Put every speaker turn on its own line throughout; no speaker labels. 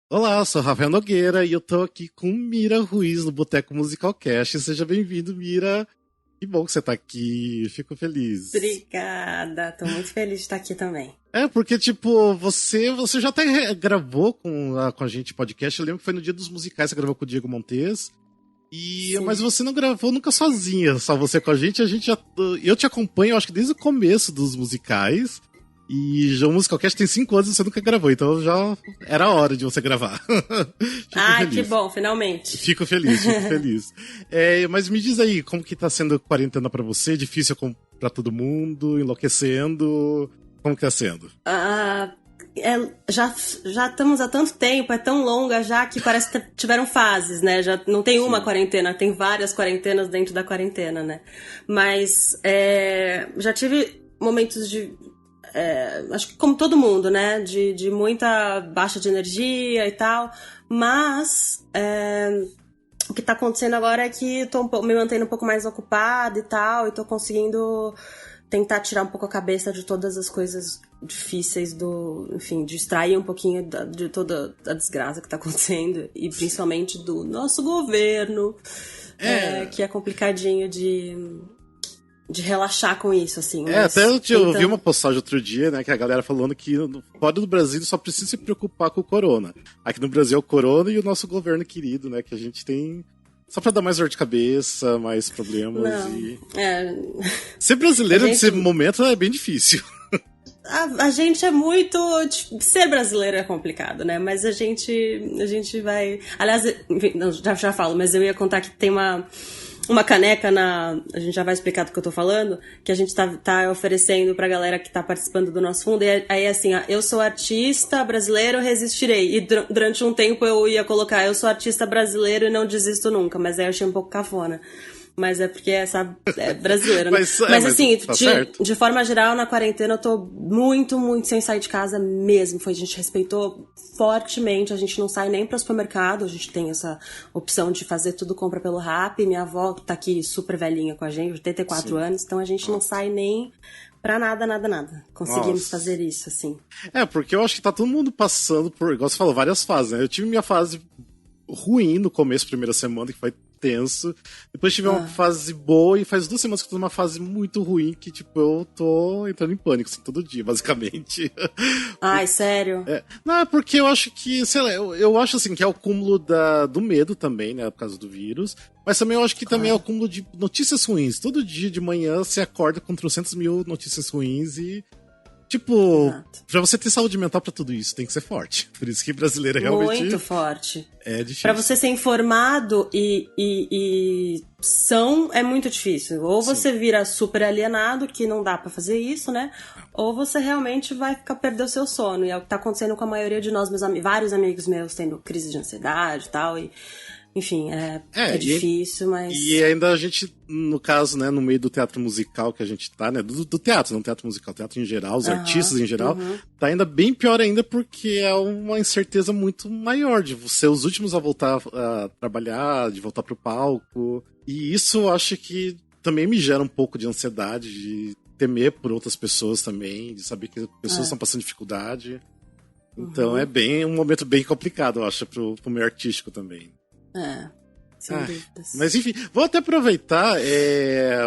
Olá, eu sou Rafael Nogueira e eu tô aqui com Mira Ruiz no Boteco Musical Cast. Seja bem-vindo, Mira. Que bom que você tá aqui, fico feliz.
Obrigada, tô muito feliz de estar aqui também.
Porque, tipo, você já até gravou com a gente podcast. Eu lembro que foi no Dia dos Musicais, você gravou com o Diego Montes. Mas você não gravou nunca sozinha, só você com a gente já. Eu te acompanho, acho que desde o começo dos musicais. E já o Musicalcast tem 5 anos e você nunca gravou, então já era hora de você gravar.
Feliz. Que bom, finalmente.
Fico feliz. Mas me diz aí, como que tá sendo a quarentena pra você? Difícil pra todo mundo? Enlouquecendo? Como que tá sendo?
Já estamos há tanto tempo, é tão longa já que parece que tiveram fases, né? Já não tem uma quarentena, tem várias quarentenas dentro da quarentena, né? Mas já tive momentos de... acho que como todo mundo, né? De muita baixa de energia e tal. Mas o que tá acontecendo agora é que tô me mantendo um pouco mais ocupada e tal. E tô conseguindo tentar tirar um pouco a cabeça de todas as coisas difíceis enfim, distrair um pouquinho de toda a desgraça que tá acontecendo. E principalmente do nosso governo, que é complicadinho de relaxar com isso, assim.
Até eu vi uma postagem outro dia, né, que a galera falando que fora do Brasil só precisa se preocupar com o corona. Aqui no Brasil é o corona e o nosso governo querido, né, que a gente tem só pra dar mais dor de cabeça, mais problemas. Ser brasileiro nesse momento é bem difícil.
A gente é muito... ser brasileiro é complicado, né? Mas a gente vai... Aliás, enfim, não, já falo, mas eu ia contar que tem uma caneca a gente já vai explicar do que eu tô falando, que a gente tá oferecendo pra galera que tá participando do nosso fundo, e aí assim, eu sou artista brasileiro, resistirei, e durante um tempo eu ia colocar, eu sou artista brasileiro e não desisto nunca, mas aí eu achei um pouco cafona. Mas é porque é brasileiro, né? Mas assim, tá de forma geral, na quarentena eu tô muito, muito sem sair de casa mesmo. A gente respeitou fortemente, a gente não sai nem para supermercado, a gente tem essa opção de fazer tudo compra pelo Rappi. Minha avó tá aqui super velhinha com a gente, 84 anos, então a gente não sai nem pra nada. Conseguimos fazer isso, assim.
Porque eu acho que tá todo mundo passando por, igual você falou, várias fases, né? Eu tive minha fase ruim no começo, primeira semana, que foi tenso. Depois tive uma fase boa e faz 2 semanas que eu tô numa fase muito ruim que, tipo, eu tô entrando em pânico, assim, todo dia, basicamente.
Ai, sério?
Não, é porque eu acho que, sei lá, eu acho, assim, que é o cúmulo do medo também, né, por causa do vírus, mas também eu acho que também é o cúmulo de notícias ruins. Todo dia de manhã você acorda com 300 mil notícias ruins e tipo, pra você ter saúde mental pra tudo isso, tem que ser forte. Por isso que brasileiro é realmente...
muito forte.
É difícil.
Pra você ser informado e são, é muito difícil. Ou você vira super alienado, que não dá pra fazer isso, né? Ou você realmente vai perder o seu sono. E é o que tá acontecendo com a maioria de nós, vários amigos meus tendo crise de ansiedade e tal, e... Enfim, é difícil, mas...
E ainda a gente, no caso, né, no meio do teatro musical que a gente tá, né, do teatro, não teatro musical, teatro em geral, os artistas em geral, tá ainda bem pior ainda porque é uma incerteza muito maior de ser os últimos a voltar a trabalhar, de voltar pro palco. E isso eu acho que também me gera um pouco de ansiedade, de temer por outras pessoas também, de saber que as pessoas estão passando dificuldade. Então é um momento bem complicado, eu acho, pro meio artístico também.
Sem dúvidas.
Mas enfim, vou até aproveitar,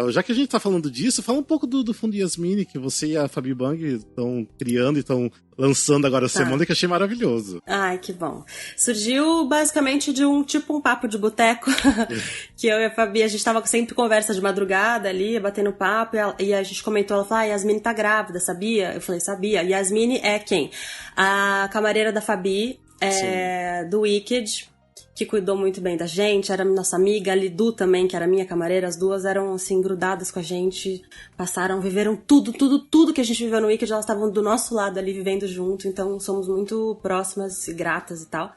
já que a gente tá falando disso, fala um pouco do Fundo Yasmine, que você e a Fabi Bang estão criando e estão lançando agora a semana, que eu achei maravilhoso.
Ai, que bom. Surgiu basicamente de um papo de boteco, que eu e a Fabi, a gente tava sempre conversa de madrugada ali, batendo papo, e a gente comentou, ela falou, Yasmine tá grávida, sabia? Eu falei, sabia. Yasmine é quem? A camareira da Fabi, do Wicked, que cuidou muito bem da gente, era nossa amiga, a Lidu também, que era minha camareira, as duas eram, assim, grudadas com a gente, viveram tudo que a gente viveu no Wicked, elas estavam do nosso lado ali, vivendo junto, então somos muito próximas e gratas e tal.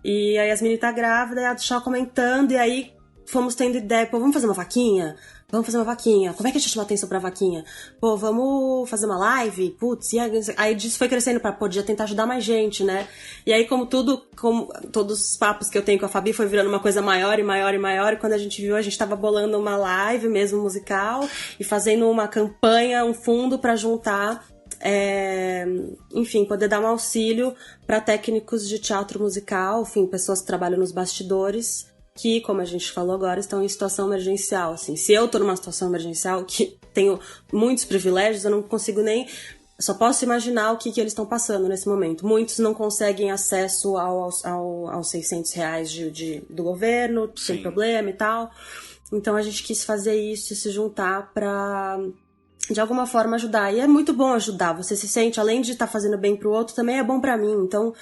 E a Yasmine tá grávida, e a Tchau comentando, e aí fomos tendo ideia, vamos fazer uma vaquinha? Vamos fazer uma vaquinha. Como é que a gente chama atenção pra vaquinha? Vamos fazer uma live? Putz, e aí disso foi crescendo pra poder tentar ajudar mais gente, né? E aí, como todos os papos que eu tenho com a Fabi foi virando uma coisa maior e maior e maior, e quando a gente viu, a gente tava bolando uma live mesmo musical e fazendo uma campanha, um fundo pra juntar enfim, poder dar um auxílio para técnicos de teatro musical, enfim, pessoas que trabalham nos bastidores, que, como a gente falou agora, estão em situação emergencial. Assim, se eu tô numa situação emergencial, que tenho muitos privilégios, eu não consigo nem... Só posso imaginar o que eles estão passando nesse momento. Muitos não conseguem acesso aos 600 reais do governo, sem problema e tal. Então a gente quis fazer isso e se juntar pra, de alguma forma, ajudar. E é muito bom ajudar. Você se sente, além de estar fazendo bem pro outro, também é bom pra mim. Então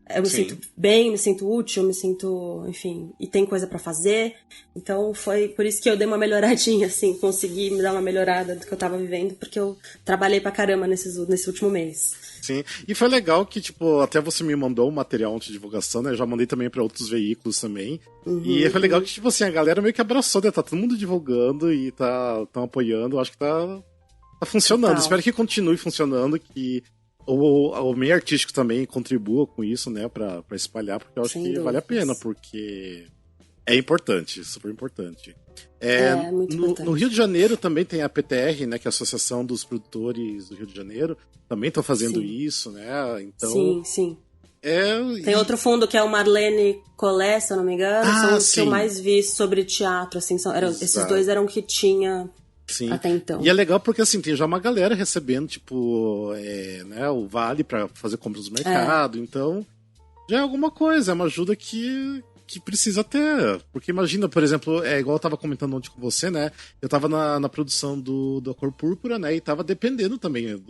eu me sinto bem, me sinto útil, me sinto, enfim, e tem coisa pra fazer. Então foi por isso que eu dei uma melhoradinha, assim, consegui me dar uma melhorada do que eu tava vivendo, porque eu trabalhei pra caramba nesse último mês.
Sim, e foi legal que, tipo, até você me mandou um material de divulgação, né? Eu já mandei também pra outros veículos também. E foi legal que, tipo assim, a galera meio que abraçou, né? Tá todo mundo divulgando e tão apoiando. Eu acho que tá funcionando. Total. Espero que continue funcionando, que o meio artístico também contribua com isso, né? Pra espalhar, porque eu acho que vale a pena, porque é importante, super importante.
Muito importante.
No Rio de Janeiro também tem a PTR, né, que é a Associação dos Produtores do Rio de Janeiro, também estão fazendo isso, né? Então,
sim. Tem outro fundo que é o Marlene Collet, se eu não me engano, são os que eu mais vi sobre teatro, assim, esses dois eram que tinha até então.
E é legal porque, assim, tem já uma galera recebendo, tipo, né, o vale pra fazer compras no mercado, então já é alguma coisa, é uma ajuda que precisa ter, porque imagina, por exemplo, igual eu tava comentando ontem com você, né, eu tava na produção da Cor Púrpura, né, e tava dependendo também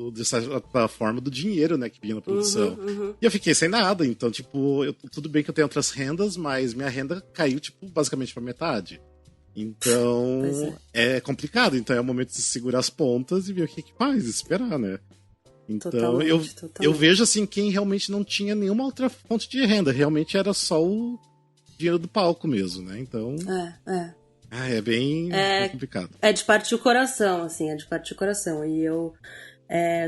da forma do dinheiro, né, que vinha na produção. E eu fiquei sem nada, então, tipo, tudo bem que eu tenho outras rendas, mas minha renda caiu, tipo, basicamente pra metade. Então, é complicado, então é o momento de segurar as pontas e ver o que faz, esperar, né. Então, totalmente. Eu vejo, assim, quem realmente não tinha nenhuma outra fonte de renda, realmente era só o dinheiro do palco mesmo, né? Então... É bem complicado.
É de partir o coração, assim, é de partir o coração. E eu,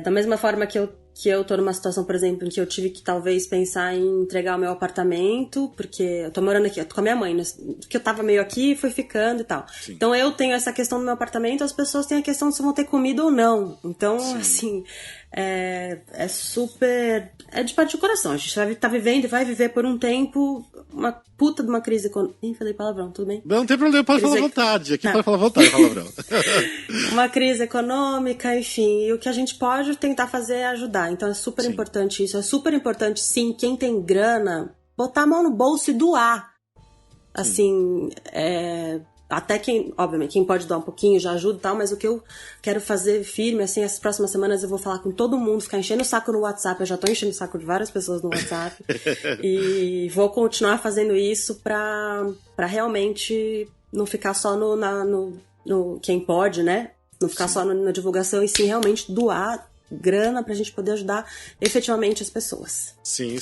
da mesma forma que eu tô numa situação, por exemplo, em que eu tive que talvez pensar em entregar o meu apartamento, porque eu tô morando aqui, eu tô com a minha mãe, né? Que eu tava meio aqui, fui ficando e tal. Sim. Então eu tenho essa questão do meu apartamento, as pessoas têm a questão de se vão ter comida ou não. Então, assim, é super... É de partir o coração. A gente vai estar vivendo e vai viver por um tempo uma puta de uma crise econômica. Nem falei palavrão, tudo bem?
Não tem problema, pode falar à vontade. Aqui pode falar à vontade, palavrão.
Uma crise econômica, enfim. E o que a gente pode tentar fazer é ajudar. Então é super importante isso. É super importante, sim, quem tem grana, botar a mão no bolso e doar. Assim, até quem, obviamente, quem pode doar um pouquinho já ajuda e tal, mas o que eu quero fazer firme, assim, essas próximas semanas eu vou falar com todo mundo, ficar enchendo o saco no WhatsApp, eu já tô enchendo o saco de várias pessoas no WhatsApp, e vou continuar fazendo isso pra realmente não ficar só no quem pode, né? Não ficar só na divulgação, e sim realmente doar grana pra gente poder ajudar efetivamente as pessoas.
Sim.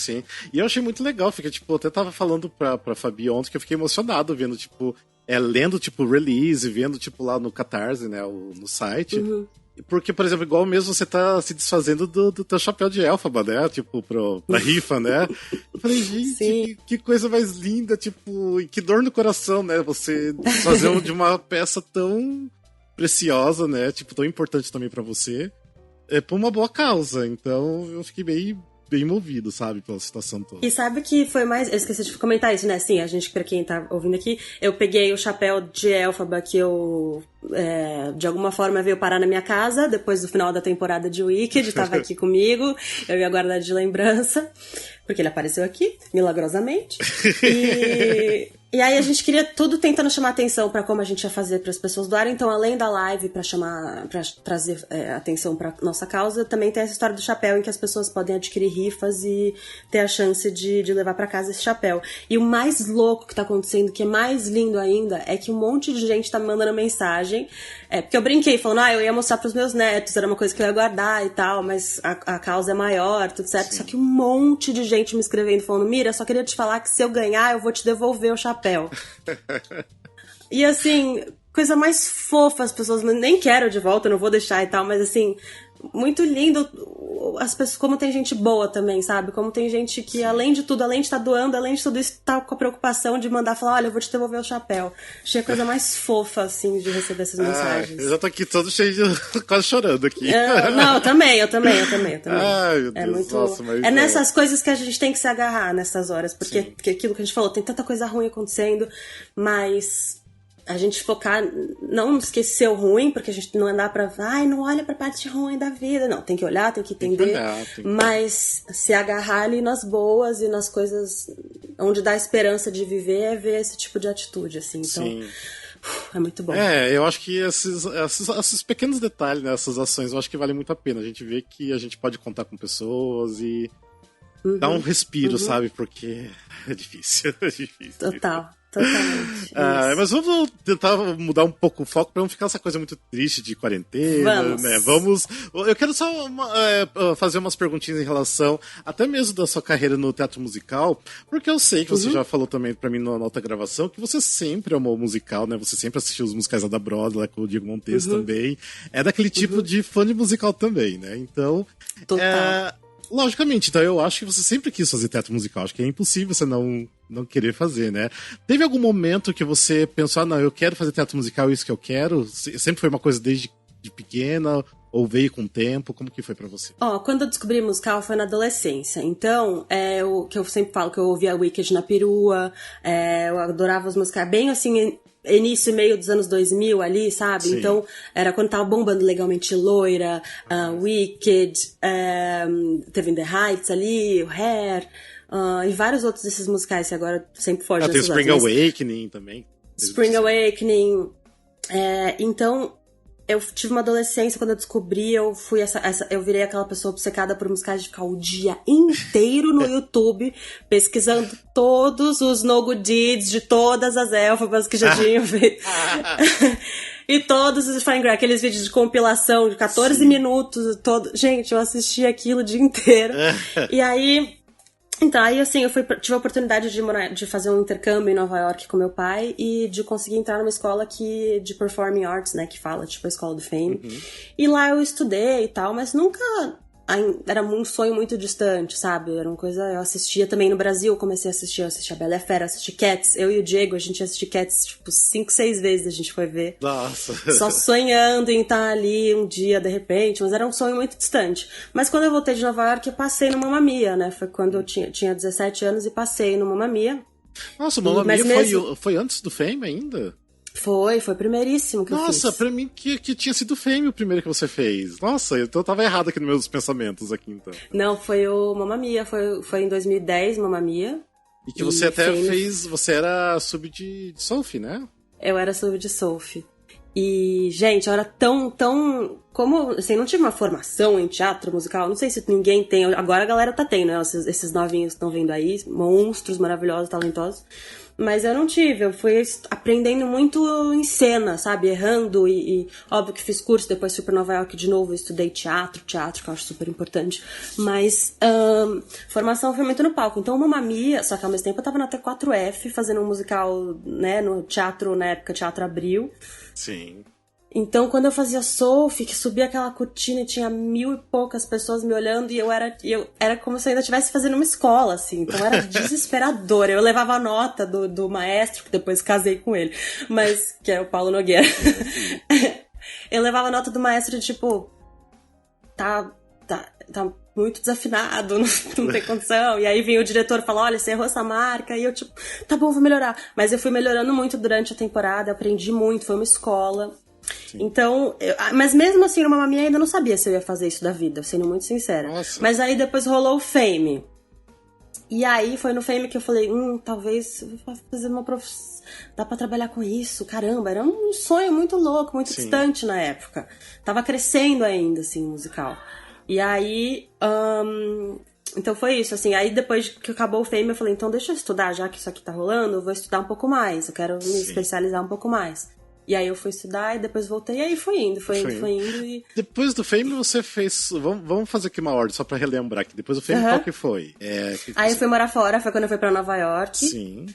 E eu achei muito legal, fica, tipo, eu até tava falando pra Fabi ontem que eu fiquei emocionado vendo, tipo, lendo, tipo, release, vendo, tipo, lá no Catarse, né, no site. Porque, por exemplo, igual mesmo você tá se desfazendo do teu chapéu de Elphaba, né, tipo, pra rifa, né. Eu falei, gente, que coisa mais linda, tipo, e que dor no coração, né, você desfazer de uma peça tão preciosa, né, tipo, tão importante também pra você, por uma boa causa. Então, eu fiquei bem movido, sabe, pela situação toda.
E sabe que foi mais... Eu esqueci de comentar isso, né? Sim, a gente, pra quem tá ouvindo aqui, eu peguei o chapéu de Elphaba que eu, de alguma forma, veio parar na minha casa, depois do final da temporada de Wicked, tava aqui comigo, eu ia guardar de lembrança, porque ele apareceu aqui, milagrosamente. E aí a gente queria tudo tentando chamar atenção pra como a gente ia fazer para as pessoas doarem. Então, além da live pra trazer atenção pra nossa causa, também tem essa história do chapéu em que as pessoas podem adquirir rifas e ter a chance de levar pra casa esse chapéu. E o mais louco que tá acontecendo, que é mais lindo ainda, é que um monte de gente tá me mandando mensagem. Porque eu brinquei, falando, eu ia mostrar pros meus netos, era uma coisa que eu ia guardar e tal, mas a causa é maior, tudo certo. Sim. Só que um monte de gente me escrevendo, falando, Mira, só queria te falar que se eu ganhar, eu vou te devolver o chapéu. E assim, coisa mais fofa, as pessoas nem quero de volta, não vou deixar e tal, mas assim, muito lindo as pessoas, como tem gente boa também, sabe? Como tem gente que, além de tudo, além de estar doando, além de tudo isso, tá com a preocupação de mandar falar, olha, eu vou te devolver o chapéu. Achei a coisa mais fofa, assim, de receber essas mensagens.
Eu já tô aqui todo cheio de... quase chorando aqui.
Não, eu também.
Ai, meu Deus,
é muito...
nossa, mas
é nessas coisas que a gente tem que se agarrar nessas horas, porque aquilo que a gente falou, tem tanta coisa ruim acontecendo, mas... a gente focar, não esquecer o ruim, porque a gente não andar pra... não olha pra parte ruim da vida. Não, tem que olhar, tem que entender. Mas se agarrar ali nas boas e nas coisas onde dá esperança de viver é ver esse tipo de atitude, assim. Então, é muito bom.
Eu acho que esses pequenos detalhes, né, essas ações, eu acho que vale muito a pena. A gente vê que a gente pode contar com pessoas e dar um respiro, sabe? Porque é difícil.
Total. Totalmente.
Mas vamos tentar mudar um pouco o foco pra não ficar essa coisa muito triste de quarentena, né? Eu quero só fazer umas perguntinhas em relação até mesmo da sua carreira no teatro musical, porque eu sei que você já falou também pra mim na outra gravação que você sempre amou o musical, né? Você sempre assistiu os musicais da Broadway, lá com o Diego Montes também. É daquele tipo de fã de musical também, né? Então...
Total.
Logicamente, então eu acho que você sempre quis fazer teatro musical. Acho que é impossível você não querer fazer, né? Teve algum momento que você pensou, não, eu quero fazer teatro musical, é isso que eu quero? Sempre foi uma coisa desde de pequena? Ou veio com o tempo? Como que foi pra você?
Quando eu descobri musical foi na adolescência. Então, o que eu sempre falo, que eu ouvia Wicked na perua, eu adorava os musicais, bem assim... início e meio dos anos 2000 ali, sabe?
Sim.
Então, era quando tava bombando Legalmente Loira, Wicked, teve In The Heights ali, o Hair, e vários outros desses musicais que agora sempre fogem
tem o Spring Awakening também.
Spring Awakening. Então, eu tive uma adolescência, quando eu descobri, eu virei aquela pessoa obcecada por musicais de ficar o dia inteiro no YouTube, pesquisando todos os No Good Deeds de todas as élfabas que já tinham feito. E todos os Fine Grass, aqueles vídeos de compilação de 14 minutos, gente, eu assisti aquilo o dia inteiro. E aí... Então, aí assim, eu tive a oportunidade de fazer um intercâmbio em Nova York com meu pai e de conseguir entrar numa escola de Performing Arts, né, que fala, tipo a escola do Fame. E lá eu estudei e tal, mas nunca... Era um sonho muito distante, sabe? Era uma coisa... Eu assistia também no Brasil, eu assisti a Bela e a Fera, assisti Cats. Eu e o Diego, a gente assistiu Cats, tipo, 5, 6 vezes a gente foi ver.
Nossa!
Só sonhando em estar ali um dia, de repente, mas era um sonho muito distante. Mas quando eu voltei de Nova York, eu passei no Mamma Mia, né? Foi quando eu tinha 17 anos e passei no Mamma Mia.
Nossa, o Mamma Mia foi antes do Fame ainda?
Foi primeiríssimo que eu fiz.
Nossa, pra mim que tinha sido o Fame o primeiro que você fez. Nossa, então eu tava errado aqui nos meus pensamentos aqui, então.
Não, foi o Mamma Mia, foi em 2010, Mamma Mia.
E que você até fez, você era sub de Sophie, né?
Eu era sub de Sophie. E, gente, eu era tão... Como, assim, não tive uma formação em teatro musical, não sei se ninguém tem, agora a galera tá tendo, né? Esses novinhos que estão vendo aí, monstros maravilhosos, talentosos. Mas eu não tive, eu fui aprendendo muito em cena, sabe? Errando e óbvio que fiz curso, depois fui pra Nova York de novo, estudei teatro, que eu acho super importante. Mas formação foi muito no palco. Então, Mamma Mia, só que ao mesmo tempo eu tava na T4F, fazendo um musical, né, no teatro, na época, Teatro Abril.
Sim.
Então, quando eu fazia Sophie, que subia aquela cortina e tinha 1000 e poucas pessoas me olhando, e eu era como se eu ainda estivesse fazendo uma escola, assim. Então, era desesperadora. Eu levava a nota do maestro, que depois casei com ele, mas que é o Paulo Nogueira. Eu levava a nota do maestro de, tipo, tá muito desafinado, não tem condição. E aí vinha o diretor e falou, olha, você errou essa marca. E eu, tipo, tá bom, vou melhorar. Mas eu fui melhorando muito durante a temporada, aprendi muito, foi uma escola. Sim. Então, mas mesmo assim, no Mamma Mia ainda não sabia se eu ia fazer isso da vida, sendo muito sincera.
Nossa.
Mas aí depois rolou o Fame. E aí foi no Fame que eu falei, talvez eu vou fazer uma profissão. Dá pra trabalhar com isso, caramba. Era um sonho muito louco, muito
Sim.
distante na época. Tava crescendo ainda, assim, o musical. E aí... Então foi isso, assim, aí depois que acabou o Fame eu falei, então deixa eu estudar, já que isso aqui tá rolando, eu vou estudar um pouco mais, eu quero me especializar um pouco mais. E aí eu fui estudar e depois voltei, e aí foi indo e...
Depois do Fame você fez... Vamos fazer aqui uma ordem, só pra relembrar aqui. Depois do Fame, qual que foi?
Aí eu fui morar fora, foi quando eu fui pra Nova York.
Sim.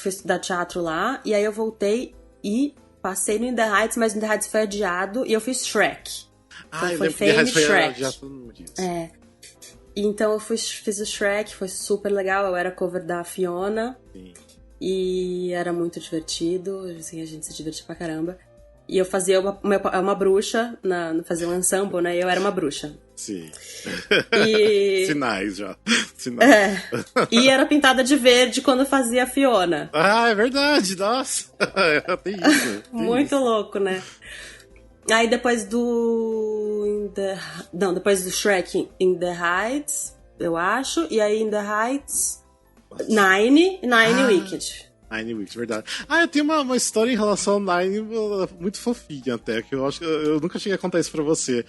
Fui estudar teatro lá, e aí eu voltei e passei no In The Heights, mas o In The Heights foi adiado, e eu fiz Shrek. Então foi Fame e Shrek. Então eu fiz o Shrek, foi super legal. Eu era cover da Fiona. Sim. E era muito divertido, assim, a gente se divertia pra caramba. E eu fazia uma bruxa, fazia um ensemble, né? E eu era uma bruxa.
Sim.
E...
Sinais já. Sinais.
E era pintada de verde quando fazia a Fiona.
Ah, é verdade, nossa. Tem isso.
Muito louco, né? Aí depois depois do Shrek in the Heights, eu acho. E aí in the Heights, Nine Wicked.
Nine Wicked, verdade. Eu tenho uma história em relação ao Nine muito fofinha até, que eu acho que eu nunca cheguei a contar isso pra você.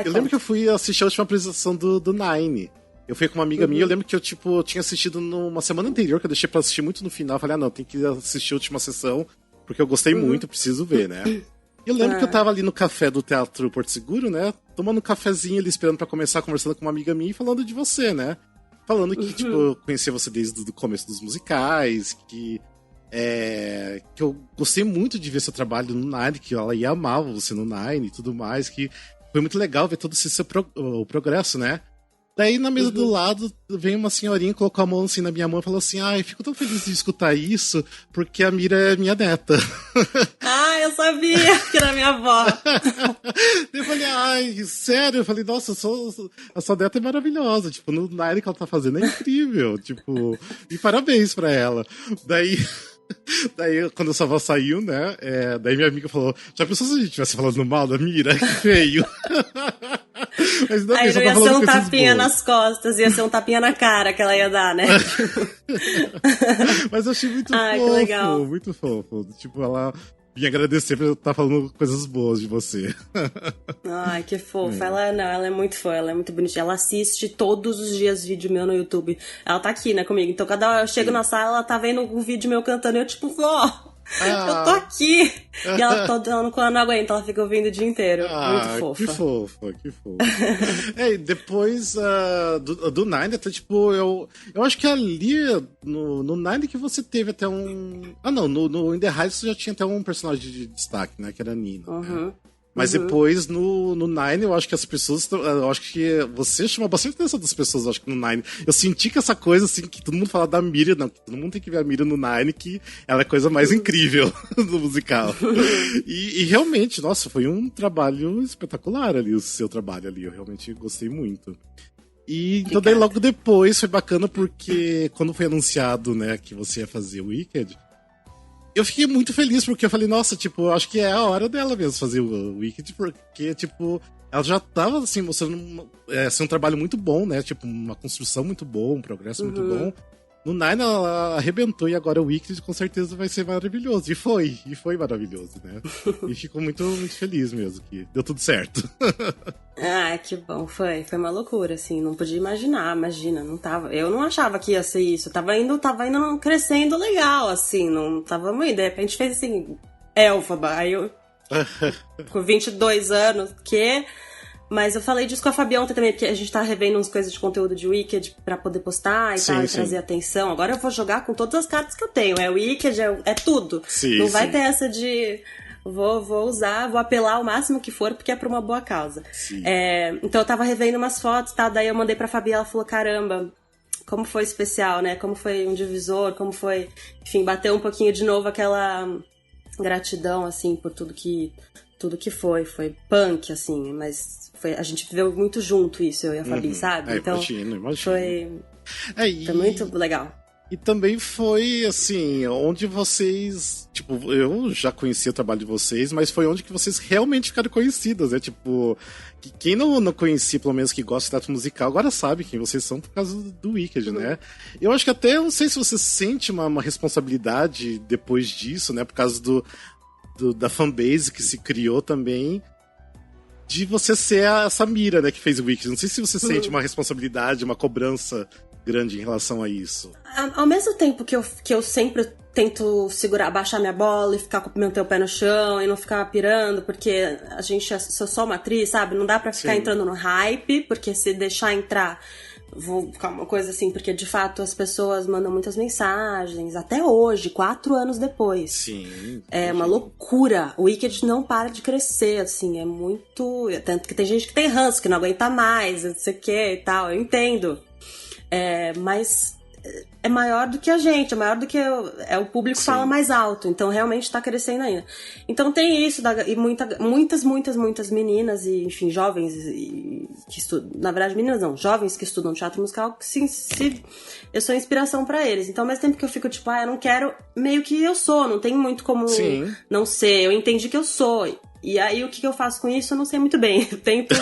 Eu lembro que eu fui assistir a última apresentação do Nine. Eu fui com uma amiga minha, eu lembro que eu tinha assistido numa semana anterior, que eu deixei pra assistir muito no final. Eu falei, não, tem que assistir a última sessão, porque eu gostei muito, preciso ver, né? E eu lembro que eu tava ali no café do Teatro Porto Seguro, né? Tomando um cafezinho ali, esperando pra começar, conversando com uma amiga minha e falando de você, né? Falando que, tipo, eu conhecia você desde o começo dos musicais, que eu gostei muito de ver seu trabalho no Nine, que ela ia amar você no Nine e tudo mais, que foi muito legal ver todo esse seu o progresso, né? Daí, na mesa do lado, vem uma senhorinha, colocou a mão assim na minha mão e falou assim, fico tão feliz de escutar isso, porque a Mira é minha neta.
Eu sabia que era minha avó.
Eu falei, sério? Eu falei, nossa, a sua neta é maravilhosa. Tipo, no Nine que ela tá fazendo é incrível. Tipo, e parabéns pra ela. Daí, quando a sua avó saiu, né? Daí minha amiga falou, já pensou se a gente estivesse falando mal da Mira? Que feio. Mas não,
aí não ia ser um tapinha nas costas, ia ser um tapinha na cara que ela ia dar, né?
Mas eu achei muito fofo, que legal. Muito fofo. Tipo, ela vinha agradecer por eu estar falando coisas boas de você.
Ai, que fofa. Ela é muito fã, ela é muito bonitinha. Ela assiste todos os dias vídeo meu no YouTube. Ela tá aqui, né, comigo. Então, cada hora eu chego na sala, ela tá vendo um vídeo meu cantando e eu, tipo, vó, eu tô aqui. E ela quando não aguenta, ela fica ouvindo o dia inteiro. Muito fofa.
Que fofa. Depois do Nine, até tipo, eu acho que ali no Nine que você teve até um... no In The Heights você já tinha até um personagem de destaque, né? Que era a Nina. Né? Mas depois, no Nine, eu acho que as pessoas... Eu acho que você chama bastante atenção das pessoas, eu acho que no Nine. Eu senti que essa coisa, assim, que todo mundo fala da Miriam, não, que todo mundo tem que ver a Miriam no Nine, que ela é a coisa mais incrível do musical. E realmente, nossa, foi um trabalho espetacular ali, o seu trabalho ali. Eu realmente gostei muito. E então daí logo depois foi bacana porque quando foi anunciado, né, que você ia fazer o Wicked, eu fiquei muito feliz, porque eu falei, nossa, tipo, eu acho que é a hora dela mesmo fazer o Wicked, porque, tipo, ela já tava, assim, mostrando um trabalho muito bom, né? Tipo, uma construção muito boa, um progresso muito bom. No Nine ela arrebentou e agora o Wicked com certeza vai ser maravilhoso. E foi maravilhoso, né? E ficou muito, muito feliz mesmo, que deu tudo certo.
Que bom, foi uma loucura, assim, não podia imagina, não tava, eu não achava que ia ser isso, tava indo crescendo legal, assim, não tava muito, de repente fez assim, Elphaba, aí eu, com 22 anos, mas eu falei disso com a Fabi ontem também, porque a gente tá revendo umas coisas de conteúdo de Wicked pra poder postar e tal, e trazer atenção. Agora eu vou jogar com todas as cartas que eu tenho. É Wicked, é tudo. Não vai ter essa de... Vou usar, vou apelar o máximo que for, porque é pra uma boa causa. Então eu tava revendo umas fotos e tal, daí eu mandei pra Fabi, ela falou, caramba, como foi especial, né? Como foi um divisor, como foi... Enfim, bateu um pouquinho de novo aquela gratidão, assim, por tudo que foi punk, assim, mas a gente viveu muito junto isso, eu e a Fabi, sabe? Então,
imagino.
Foi muito legal.
E também foi, assim, onde vocês... Tipo, eu já conhecia o trabalho de vocês, mas foi onde que vocês realmente ficaram conhecidas, né? Tipo, quem não conhecia, pelo menos que gosta de teatro musical, agora sabe quem vocês são por causa do Wicked, né? Eu acho que até, não sei se você sente uma responsabilidade depois disso, né? Por causa da fanbase que se criou também, de você ser essa Mira, né, que fez o Wicked. Não sei se você sente uma responsabilidade, uma cobrança grande em relação a isso.
Ao mesmo tempo que eu sempre tento baixar minha bola e ficar com o meu pé no chão e não ficar pirando, porque a gente é só uma atriz, sabe? Não dá pra ficar entrando no hype, porque se deixar entrar, vou ficar uma coisa assim, porque de fato as pessoas mandam muitas mensagens, até hoje, 4 anos depois.
Sim.
É uma loucura. O Wicked não para de crescer, assim, é muito... Tanto que tem gente que tem ranço, que não aguenta mais, não sei o que e tal, eu entendo. Mas é maior do que a gente, é maior do que o público. Sim. Fala mais alto, então realmente tá crescendo ainda. Então tem isso, e muitas meninas, e enfim, jovens que estudam, na verdade meninas não, jovens que estudam teatro musical, que eu sou inspiração pra eles. Então ao mesmo tempo que eu fico tipo, eu não quero, meio que eu sou, não tem muito como Sim. não ser, eu entendi que eu sou. E aí o que eu faço com isso eu não sei muito bem. Eu tento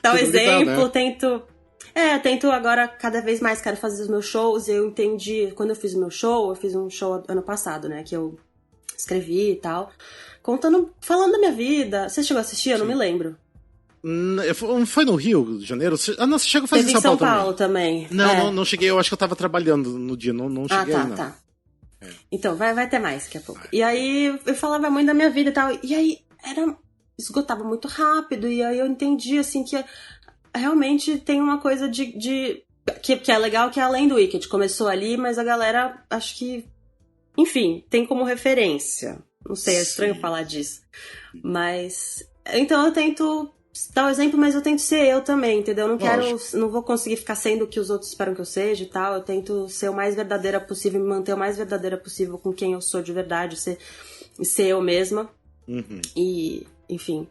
dar um exemplo, né? Tento agora, cada vez mais, quero fazer os meus shows. Eu entendi, quando eu fiz o meu show, eu fiz um show ano passado, né, que eu escrevi e tal, falando da minha vida. Você chegou a assistir? Eu não me lembro.
Foi no Rio de Janeiro? Não, você chegou a fazer
em São Paulo também.
Não cheguei, eu acho que eu tava trabalhando no dia, não cheguei aí, não.
Tá. Então, vai ter mais daqui a pouco. E aí, eu falava muito da minha vida e tal, e aí, esgotava muito rápido, e aí eu entendi, assim, que realmente tem uma coisa que é legal, que é além do Wicked. Começou ali, mas a galera, acho que, enfim, tem como referência. Não sei, é estranho falar disso. Mas, então eu tento dar o exemplo, mas eu tento ser eu também, entendeu? Não vou conseguir ficar sendo o que os outros esperam que eu seja e tal. Eu tento ser o mais verdadeira possível, me manter o mais verdadeira possível com quem eu sou de verdade, ser eu mesma.
Uhum.
E, enfim...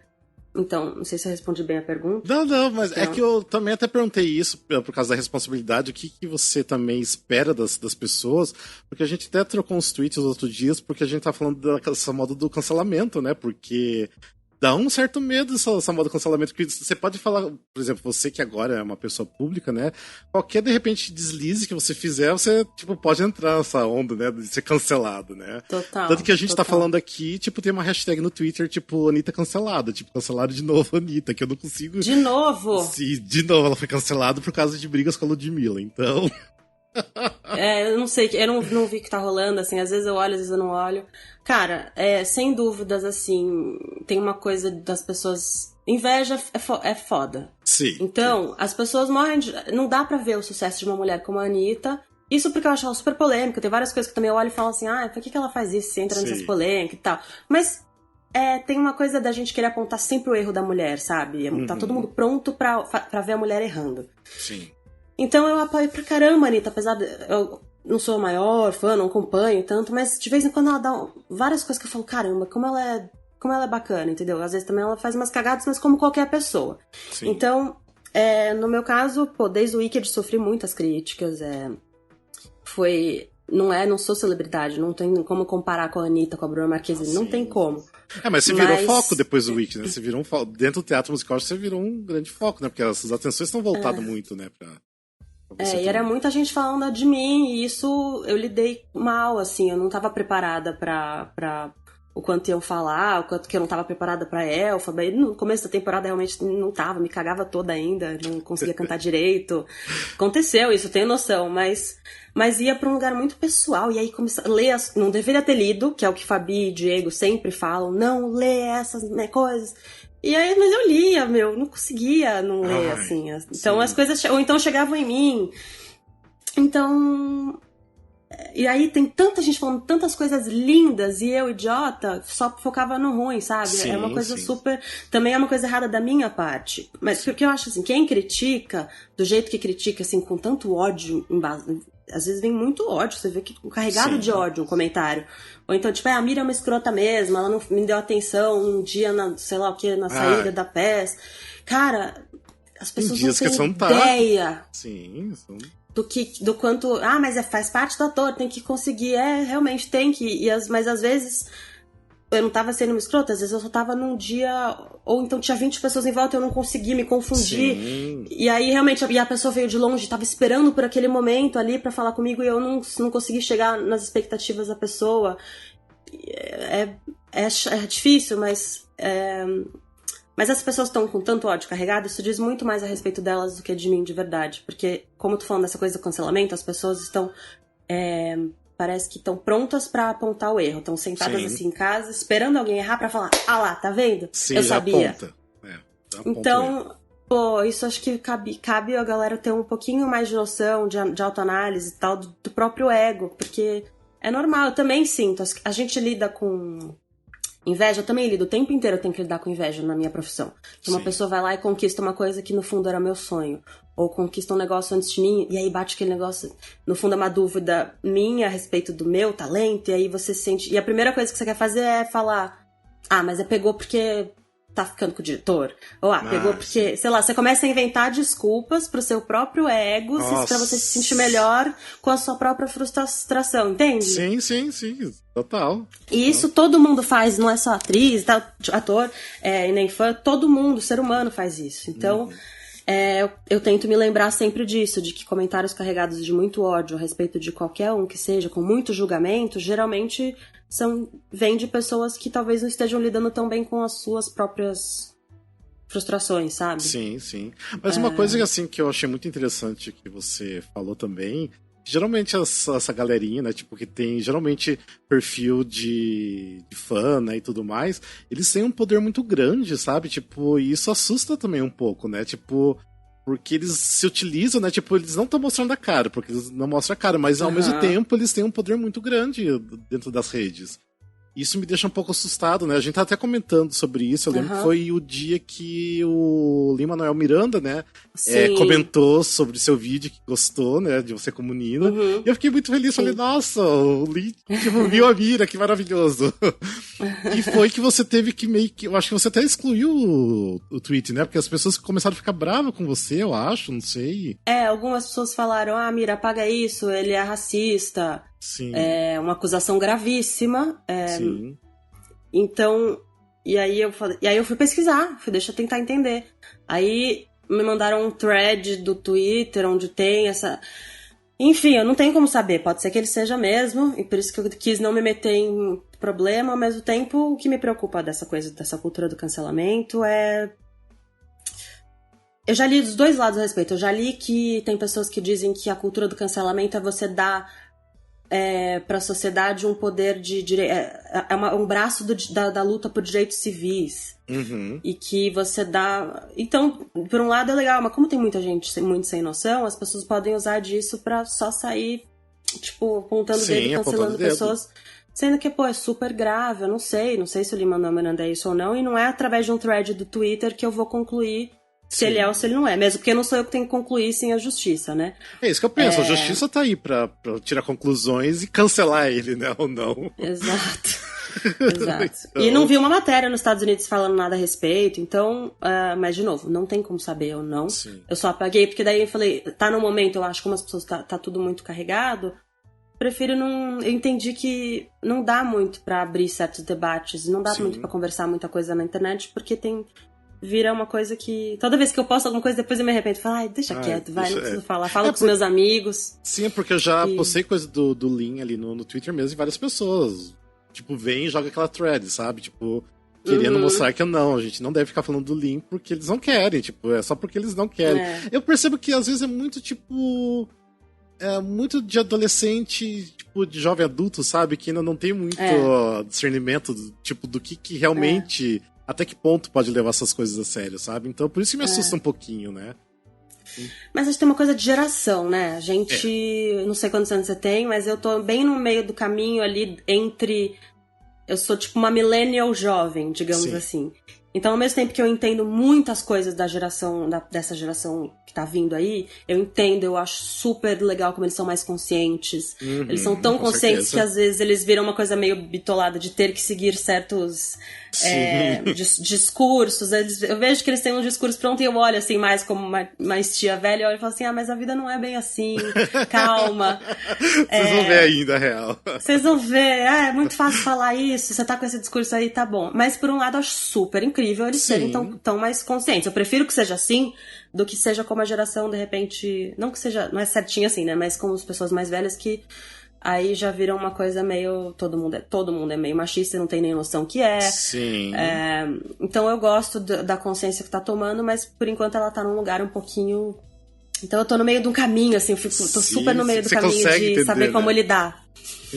Então, não sei se eu respondi bem a pergunta.
Não, mas é que eu também até perguntei isso por causa da responsabilidade, o que você também espera das pessoas, porque a gente até trocou uns tweets os outros dias, porque a gente tá falando dessa moda do cancelamento, né, porque dá um certo medo essa moda do cancelamento, que você pode falar, por exemplo, você que agora é uma pessoa pública, né, qualquer, de repente, deslize que você fizer, você, tipo, pode entrar nessa onda, né, de ser cancelado, né.
Total.
Tanto que a gente tá falando aqui, tipo, tem uma hashtag no Twitter, tipo, Anitta cancelada, tipo, cancelaram de novo a Anitta, que eu não consigo...
De novo?
Sim, de novo, ela foi cancelada por causa de brigas com a Ludmilla, então...
Eu não sei, eu não vi o que tá rolando, assim, às vezes eu olho, às vezes eu não olho. Cara, sem dúvidas, assim, tem uma coisa das pessoas... Inveja é foda.
Sim.
Então, as pessoas morrem não dá pra ver o sucesso de uma mulher como a Anitta. Isso porque eu acho ela super polêmica. Tem várias coisas que também eu olho e falo assim, por que ela faz isso? Se entra nessas polêmicas e tal. Mas tem uma coisa da gente querer apontar sempre o erro da mulher, sabe? Tá todo mundo pronto pra ver a mulher errando.
Sim.
Então eu apoio pra caramba a Anitta, apesar de eu não sou a maior fã, não acompanho tanto, mas de vez em quando ela dá várias coisas que eu falo, caramba, como ela é bacana, entendeu? Às vezes também ela faz umas cagadas, mas como qualquer pessoa. Sim. Então, no meu caso, desde o Wicked sofri muitas críticas, não sou celebridade, não tem como comparar com a Anitta, com a Bruna Marquezine, não tem como.
Mas você virou foco depois do Wicked, né? Você virou um foco. Dentro do teatro musical, você virou um grande foco, né? Porque as atenções estão voltadas muito, né?
E era muita gente falando de mim, e isso eu lidei mal, assim, eu não tava preparada pra o quanto iam falar, o quanto que eu não tava preparada pra Elphaba. E no começo da temporada realmente não tava, me cagava toda ainda, não conseguia cantar direito. Aconteceu isso, tenho noção, mas ia pra um lugar muito pessoal, e aí comecei a ler, não deveria ter lido, que é o que Fabi e Diego sempre falam, não lê essas coisas. E aí, mas eu lia, não conseguia não ler, assim. Então as coisas, ou então chegavam em mim. Então... E aí tem tanta gente falando tantas coisas lindas e eu, idiota, só focava no ruim, sabe?
Sim,
é uma coisa super... Também é uma coisa errada da minha parte. Mas porque eu acho assim, quem critica, do jeito que critica, assim, com tanto ódio às vezes vem muito ódio, você vê que carregado de ódio um comentário. Ou então, tipo, a Miriam é uma escrota mesmo, ela não me deu atenção um dia sei lá o que, na saída da peça. Cara, as pessoas não têm ideia.
Sim, são...
do quanto... mas faz parte do ator, tem que conseguir. Realmente tem que... Mas às vezes eu não tava sendo uma escrota, às vezes eu só tava num dia... Ou então tinha 20 pessoas em volta e eu não conseguia me confundir.
Sim.
E aí realmente a pessoa veio de longe, tava esperando por aquele momento ali pra falar comigo e eu não consegui chegar nas expectativas da pessoa. É difícil, mas... Mas as pessoas estão com tanto ódio carregado, isso diz muito mais a respeito delas do que de mim, de verdade. Porque, como tu falando dessa coisa do cancelamento, as pessoas estão... parece que estão prontas pra apontar o erro. Estão sentadas assim em casa, esperando alguém errar pra falar, lá, tá vendo?
Sim,
eu sabia.
Aponta.
Então, Pô, isso acho que cabe a galera ter um pouquinho mais de noção de autoanálise e tal, do próprio ego, porque é normal, eu também sinto. A gente lida com inveja, eu também lido. O tempo inteiro eu tenho que lidar com inveja na minha profissão. Que uma pessoa vai lá e conquista uma coisa que no fundo era meu sonho. Ou conquista um negócio antes de mim, e aí bate aquele negócio. No fundo é uma dúvida minha a respeito do meu talento, e aí você sente. E a primeira coisa que você quer fazer é falar: ah, mas pegou porque tá ficando com o diretor. Ou pegou porque, sei lá, você começa a inventar desculpas pro seu próprio ego, pra você se sentir melhor com a sua própria frustração, entende?
Sim. Total.
E isso todo mundo faz, não é só atriz, ator, e nem fã, todo mundo, ser humano faz isso. Então, eu tento me lembrar sempre disso, de que comentários carregados de muito ódio a respeito de qualquer um que seja, com muito julgamento, geralmente vem de pessoas que talvez não estejam lidando tão bem com as suas próprias frustrações, sabe?
Sim. Mas uma coisa assim, que eu achei muito interessante que você falou também, geralmente essa galerinha, né, tipo, que tem geralmente perfil de fã, né, e tudo mais, eles têm um poder muito grande, sabe? Tipo, e isso assusta também um pouco, né? Tipo, porque eles se utilizam, né? Tipo, eles não estão mostrando a cara, porque eles não mostram a cara, mas ao mesmo tempo eles têm um poder muito grande dentro das redes. Isso me deixa um pouco assustado, né? A gente tá até comentando sobre isso. Eu lembro que foi o dia que o Lin-Manuel Miranda, né? Comentou sobre seu vídeo, que gostou, né? De você como Nina. E eu fiquei muito feliz. Falei, nossa, o Lin viu a Mira, que maravilhoso. E foi que você teve que meio que... Eu acho que você até excluiu o tweet, né? Porque as pessoas começaram a ficar bravas com você, eu acho, não sei.
Algumas pessoas falaram, Mira, apaga isso, ele é racista.
Sim.
É uma acusação gravíssima.
Sim.
Então, e aí eu fui pesquisar, deixa eu tentar entender. Aí me mandaram um thread do Twitter onde tem essa... Enfim, eu não tenho como saber, pode ser que ele seja mesmo, e por isso que eu quis não me meter em problema. Ao mesmo tempo, o que me preocupa dessa cultura do cancelamento é... Eu já li dos dois lados a respeito. Eu já li que tem pessoas que dizem que a cultura do cancelamento é você dar para a sociedade um poder de direito, um braço da luta por direitos civis. E que você dá... Então, por um lado é legal, mas como tem muita gente muito sem noção, as pessoas podem usar disso pra só sair, tipo, apontando o dedo, cancelando pessoas, sendo que, é super grave. Eu não sei se o Lin-Manuel Miranda é isso ou não, e não é através de um thread do Twitter que eu vou concluir se ele é ou se ele não é. Mesmo porque não sou eu que tenho que concluir sem a justiça, né?
É isso que eu penso. A justiça tá aí pra tirar conclusões e cancelar ele, né? Ou não.
Exato. Então... E não vi uma matéria nos Estados Unidos falando nada a respeito. Então, mas de novo, não tem como saber ou não.
Sim.
Eu só apaguei, porque daí eu falei, tá no momento, eu acho, como as pessoas tá tudo muito carregado, prefiro não... Eu entendi que não dá muito pra abrir certos debates, não dá muito pra conversar muita coisa na internet, porque vira uma coisa que... Toda vez que eu posto alguma coisa, depois eu me arrependo. Falo, deixa quieto, não preciso falar. Fala com os meus amigos.
Sim, porque eu já postei coisa do Lin ali no Twitter mesmo, e várias pessoas, tipo, vem e joga aquela thread, sabe? Tipo, querendo mostrar que a gente não deve ficar falando do Lin porque eles não querem, tipo, é só porque eles não querem. Eu percebo que às vezes é muito, tipo... muito de adolescente, tipo, de jovem adulto, sabe? Que ainda não tem muito discernimento, tipo, do que realmente... Até que ponto pode levar essas coisas a sério, sabe? Então, por isso que me assusta um pouquinho, né?
Mas acho que tem uma coisa de geração, né? A gente... Não sei quantos anos você tem, mas eu tô bem no meio do caminho ali entre... Eu sou tipo uma millennial jovem, digamos assim. Então, ao mesmo tempo que eu entendo muitas coisas dessa geração que tá vindo aí, eu entendo, eu acho super legal como eles são mais conscientes. Eles são tão conscientes que às vezes eles viram uma coisa meio bitolada de ter que seguir certos discursos. Eu vejo que eles têm um discurso pronto e eu olho assim mais como mais tia velha, eu olho e falo assim, mas a vida não é bem assim, calma.
Vocês vão ver ainda, real.
Vocês vão ver, é muito fácil falar isso, você tá com esse discurso aí, tá bom. Mas por um lado eu acho super incrível eles serem tão mais conscientes. Eu prefiro que seja assim do que seja como a geração, de repente, não é certinho assim, né, mas com as pessoas mais velhas que aí já viram uma coisa meio... Todo mundo é meio machista e não tem nem noção que é.
Sim.
Então eu gosto da consciência que tá tomando, mas por enquanto ela tá num lugar um pouquinho... Então eu tô no meio de um caminho, assim, tô super no meio do caminho de entender, saber como lidar.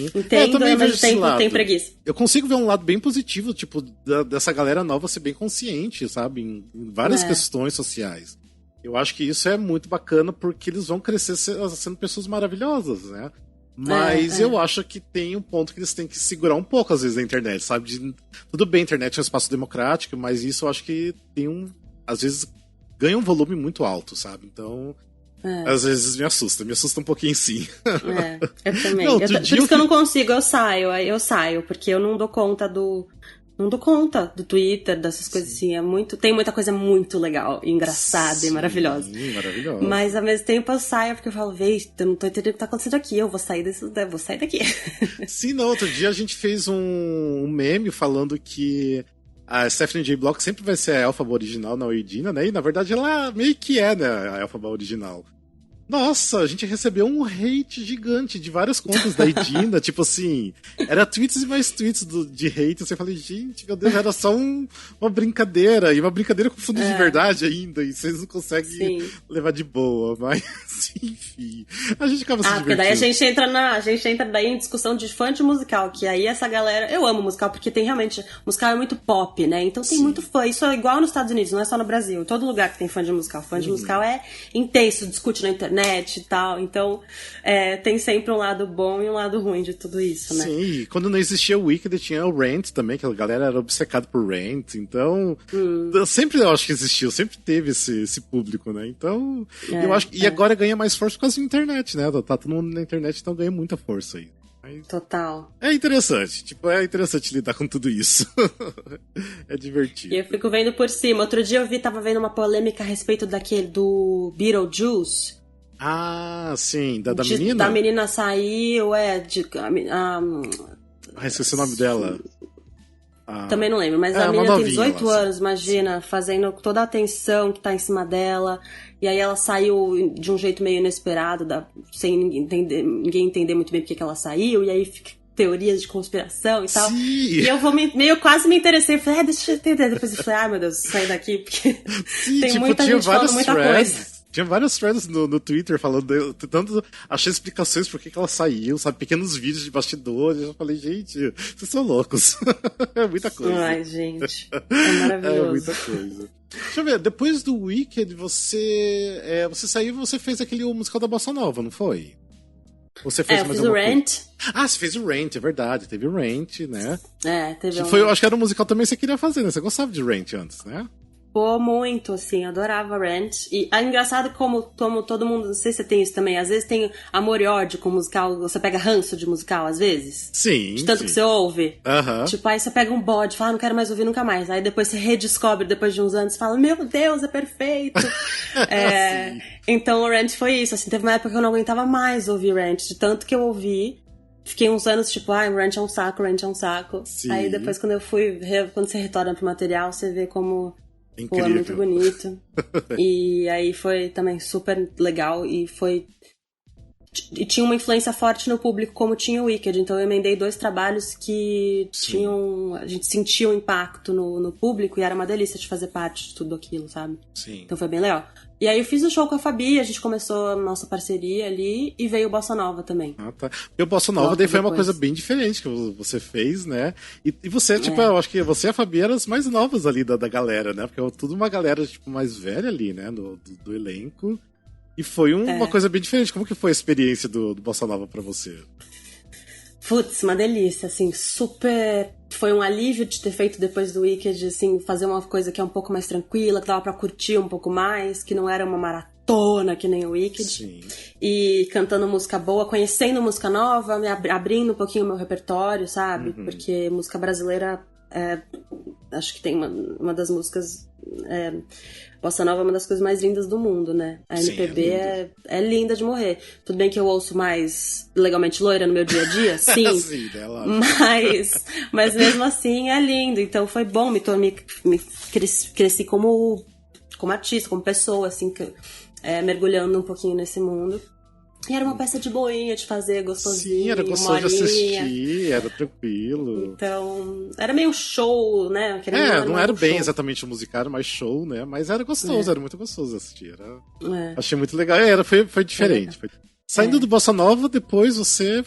Entendo,
também
ao
vejo
mesmo tempo tenho preguiça.
Eu consigo ver um lado bem positivo, tipo, dessa galera nova ser bem consciente, sabe? Em várias questões sociais. Eu acho que isso é muito bacana porque eles vão crescer sendo pessoas maravilhosas, né? Mas eu acho que tem um ponto que eles têm que segurar um pouco, às vezes, na internet, sabe? Tudo bem, a internet é um espaço democrático, mas isso eu acho que às vezes, ganha um volume muito alto, sabe? Então, às vezes me assusta um pouquinho sim.
Eu também. Por isso que eu não consigo, eu saio, porque eu não dou conta do Twitter, dessas coisas assim. Tem muita coisa muito legal, engraçada e maravilhosa.
Maravilhosa.
Mas ao mesmo tempo eu saio porque eu falo, eu não tô entendendo o que tá acontecendo aqui, eu vou sair daqui.
Sim, não, outro dia a gente fez um meme falando que a Stephanie J. Block sempre vai ser a Elphaba original na Oidina, né? E na verdade ela meio que é, né, a Elphaba original. Nossa, a gente recebeu um hate gigante de várias contas da Edina, tipo assim, era tweets e mais tweets de hate, eu falei, gente, meu Deus, era só uma brincadeira, e uma brincadeira com fundo de verdade ainda, e vocês não conseguem levar de boa, mas enfim, a gente acaba se divertindo.
Porque daí a gente entra daí em discussão de fã de musical, que aí essa galera, eu amo musical, porque tem realmente, musical é muito pop, né, então tem muito fã, isso é igual nos Estados Unidos, não é só no Brasil, em todo lugar que tem fã de musical é intenso, discute na internet e tal, então tem sempre um lado bom e um lado ruim de tudo isso, né?
Sim, e quando não existia o Wicked tinha o Rant também, que a galera era obcecada por Rant, então eu acho que existiu, sempre teve esse público, né? Então, eu acho que agora ganha mais força por causa da internet, né? Tá todo mundo na internet, então ganha muita força aí.
Total.
É interessante, lidar com tudo isso. É divertido.
E eu fico vendo por cima. Outro dia tava vendo uma polêmica a respeito do Beetlejuice.
Ah, sim, da menina?
Da menina saiu,
esqueci o nome dela.
Também não lembro, mas a menina tem 18 anos, imagina, fazendo toda a atenção que tá em cima dela. E aí ela saiu de um jeito meio inesperado, sem ninguém entender muito bem porque que ela saiu. E aí fica teorias de conspiração e tal.
Sim.
E eu quase me interessei. Falei, deixa eu entender. Depois eu falei, meu Deus, sair daqui, porque tem muita gente falando muita coisa.
Tinha vários threads no Twitter falando, tentando achar explicações por que ela saiu, sabe? Pequenos vídeos de bastidores. Eu falei, gente, vocês são loucos. É muita coisa.
Ai, gente. É maravilhoso.
É muita coisa. Deixa eu ver, depois do Wicked, você saiu e você fez aquele musical da Bossa Nova, não foi? Você fez mais alguma coisa?
Eu fiz o Rant.
Ah, você fez o Rant, é verdade. Teve o Rant, né?
Teve
eu acho que era um musical também que você queria fazer, né? Você gostava de Rant antes, né?
Pô, muito, assim, adorava Rant. E é engraçado como todo mundo, não sei se você tem isso também, às vezes tem amor e ódio com musical, você pega ranço de musical, às vezes.
Sim.
De tanto que você ouve.
Tipo,
aí você pega um bode, fala, não quero mais ouvir nunca mais. Aí depois você redescobre, depois de uns anos, fala, meu Deus, é perfeito. Então o Rant foi isso, assim, teve uma época que eu não aguentava mais ouvir Rant, de tanto que eu ouvi. Fiquei uns anos tipo, Rant é um saco.
Sim.
Aí depois quando quando você retorna pro material, você vê como...
Incrível.
Pô, é muito bonito. E aí foi também super legal e tinha uma influência forte no público como tinha o Wicked, então eu emendei 2 trabalhos que a gente sentia o impacto no público e era uma delícia de fazer parte de tudo aquilo, sabe?
Sim.
Então foi bem legal. E aí eu fiz o show com a Fabi, a gente começou a nossa parceria ali e veio o Bossa Nova também.
Ah, tá. E o Bossa Nova daí foi uma coisa bem diferente que você fez, né? E você, eu acho que você e a Fabi eram as mais novas ali da galera, né? Porque tudo uma galera, mais velha ali, né? Do elenco. E foi uma coisa bem diferente. Como que foi a experiência do Bossa Nova pra você?
Putz, uma delícia, assim, super... Foi um alívio de ter feito depois do Wicked, assim, fazer uma coisa que é um pouco mais tranquila, que dava pra curtir um pouco mais, que não era uma maratona que nem o Wicked.
Sim.
E cantando música boa, conhecendo música nova, abrindo um pouquinho o meu repertório, sabe? Porque música brasileira, acho que tem uma das músicas... Bossa Nova é uma das coisas mais lindas do mundo, né? A MPB é linda de morrer. Tudo bem que eu ouço mais Legalmente Loira no meu dia a dia, sim.
Sim,
mas mesmo assim é lindo. Então foi bom, me cresci como artista, como pessoa, assim, mergulhando um pouquinho nesse mundo. E era uma peça de boinha de fazer, gostosinha.
Sim, era gostoso de assistir, era tranquilo.
Então, era meio show, né?
Não era bem exatamente um musical, mas show, né? Mas era gostoso, era muito gostoso assistir. Achei muito legal. Foi diferente. Saindo do Bossa Nova, depois você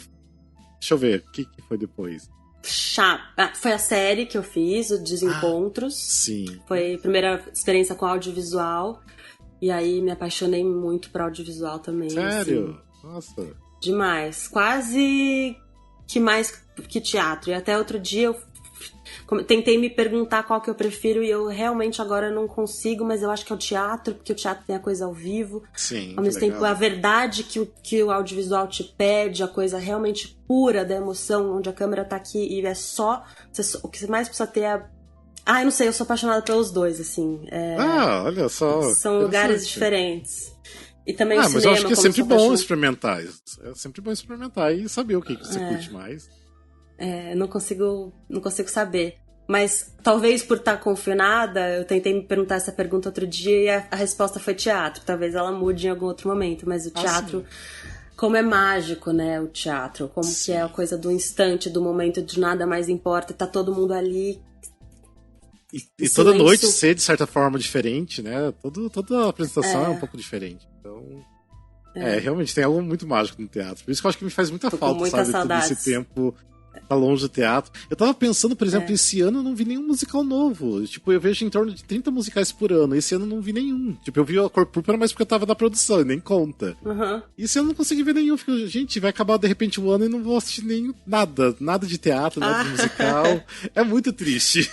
Deixa eu ver, o que foi depois?
Foi a série que eu fiz, o Desencontros.
Sim.
Foi a primeira experiência com audiovisual. E aí me apaixonei muito por audiovisual também.
Sério?
Assim.
Nossa.
Demais. Quase que mais que teatro. E até outro dia eu tentei me perguntar qual que eu prefiro e eu realmente agora não consigo, mas eu acho que é o teatro, porque o teatro tem a coisa ao vivo.
Sim.
Ao mesmo tempo, a verdade que o audiovisual te pede, a coisa realmente pura da emoção, onde a câmera tá aqui e é só... O que você mais precisa ter é... eu não sei, eu sou apaixonada pelos dois, assim.
Olha só.
São lugares diferentes. E também o cinema,
mas eu acho que é sempre bom
experimentar.
É sempre bom experimentar e saber o que você curte mais.
Não consigo saber. Mas talvez por estar confinada, eu tentei me perguntar essa pergunta outro dia e a resposta foi teatro. Talvez ela mude em algum outro momento, mas o teatro, como é mágico, né? O teatro, como que é a coisa do instante, do momento de nada mais importa, tá todo mundo ali.
E toda noite ser, de certa forma, diferente, né? Toda a apresentação é um pouco diferente. Então, realmente tem algo muito mágico no teatro. Por isso que eu acho que me faz muita falta, sabe? Todo esse tempo tá longe do teatro. Eu tava pensando, por exemplo, esse ano eu não vi nenhum musical novo. Tipo, eu vejo em torno de 30 musicais por ano. Esse ano eu não vi nenhum. Tipo, eu vi a Cor Púrpura, mas porque eu tava na produção, e nem conta. E esse ano eu não consegui ver nenhum. Fico, gente, vai acabar de repente o ano e não vou assistir nada de teatro, nada de musical. É muito triste.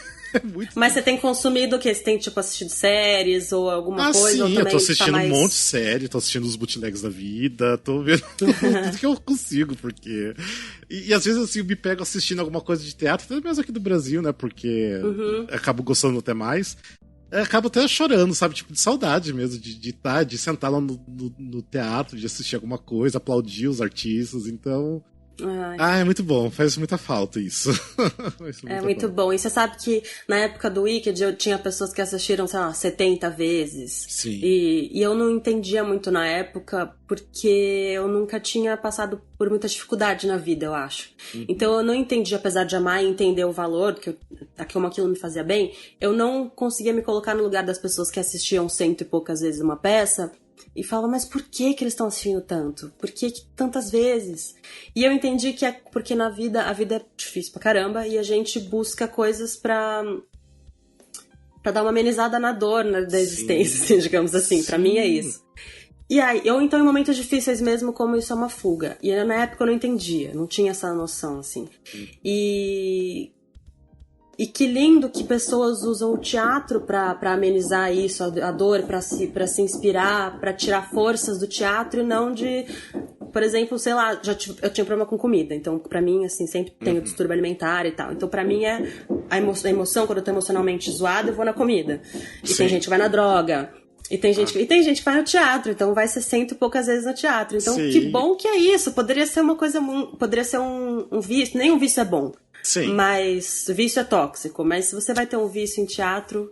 Mas você tem consumido o quê? Você tem, tipo, assistido séries ou alguma coisa?
Sim,
ou também
eu tô assistindo
um
monte de série, tô assistindo os bootlegs da vida, tô vendo tudo que eu consigo, porque... E às vezes, assim, eu me pego assistindo alguma coisa de teatro, até mesmo aqui do Brasil, né, porque acabo gostando até mais. Acabo até chorando, sabe, tipo, de saudade mesmo, de sentar lá no teatro, de assistir alguma coisa, aplaudir os artistas, então... é muito bom, faz muita falta isso.
É muito bom. E você sabe que na época do Wicked eu tinha pessoas que assistiram, sei lá, 70 vezes.
Sim.
E eu não entendia muito na época, porque eu nunca tinha passado por muita dificuldade na vida, eu acho. Então eu não entendi, apesar de amar e entender o valor, que como aquilo me fazia bem, eu não conseguia me colocar no lugar das pessoas que assistiam 100 e poucas vezes uma peça. E falava, mas por que eles estão assistindo tanto? Por que tantas vezes? E eu entendi que é porque a vida é difícil pra caramba e a gente busca coisas pra dar uma amenizada na dor, né, da existência, assim, digamos assim. Pra mim é isso. E aí, então em momentos difíceis mesmo, como isso é uma fuga. E na época eu não entendia, não tinha essa noção, assim. E que lindo que pessoas usam o teatro pra amenizar isso, a dor, pra se inspirar, pra tirar forças do teatro e não de... Por exemplo, sei lá, eu tinha problema com comida, então pra mim, assim, sempre tenho distúrbio alimentar e tal. Então pra mim é a emoção, quando eu tô emocionalmente zoada, eu vou na comida. E tem gente que vai na droga. E tem gente que vai no teatro, então vai 60 e poucas vezes no teatro. Então, que bom que é isso. Poderia ser uma coisa... Poderia ser um vício. Nem um vício é bom.
Sim.
Mas vício é tóxico. Mas se você vai ter um vício em teatro,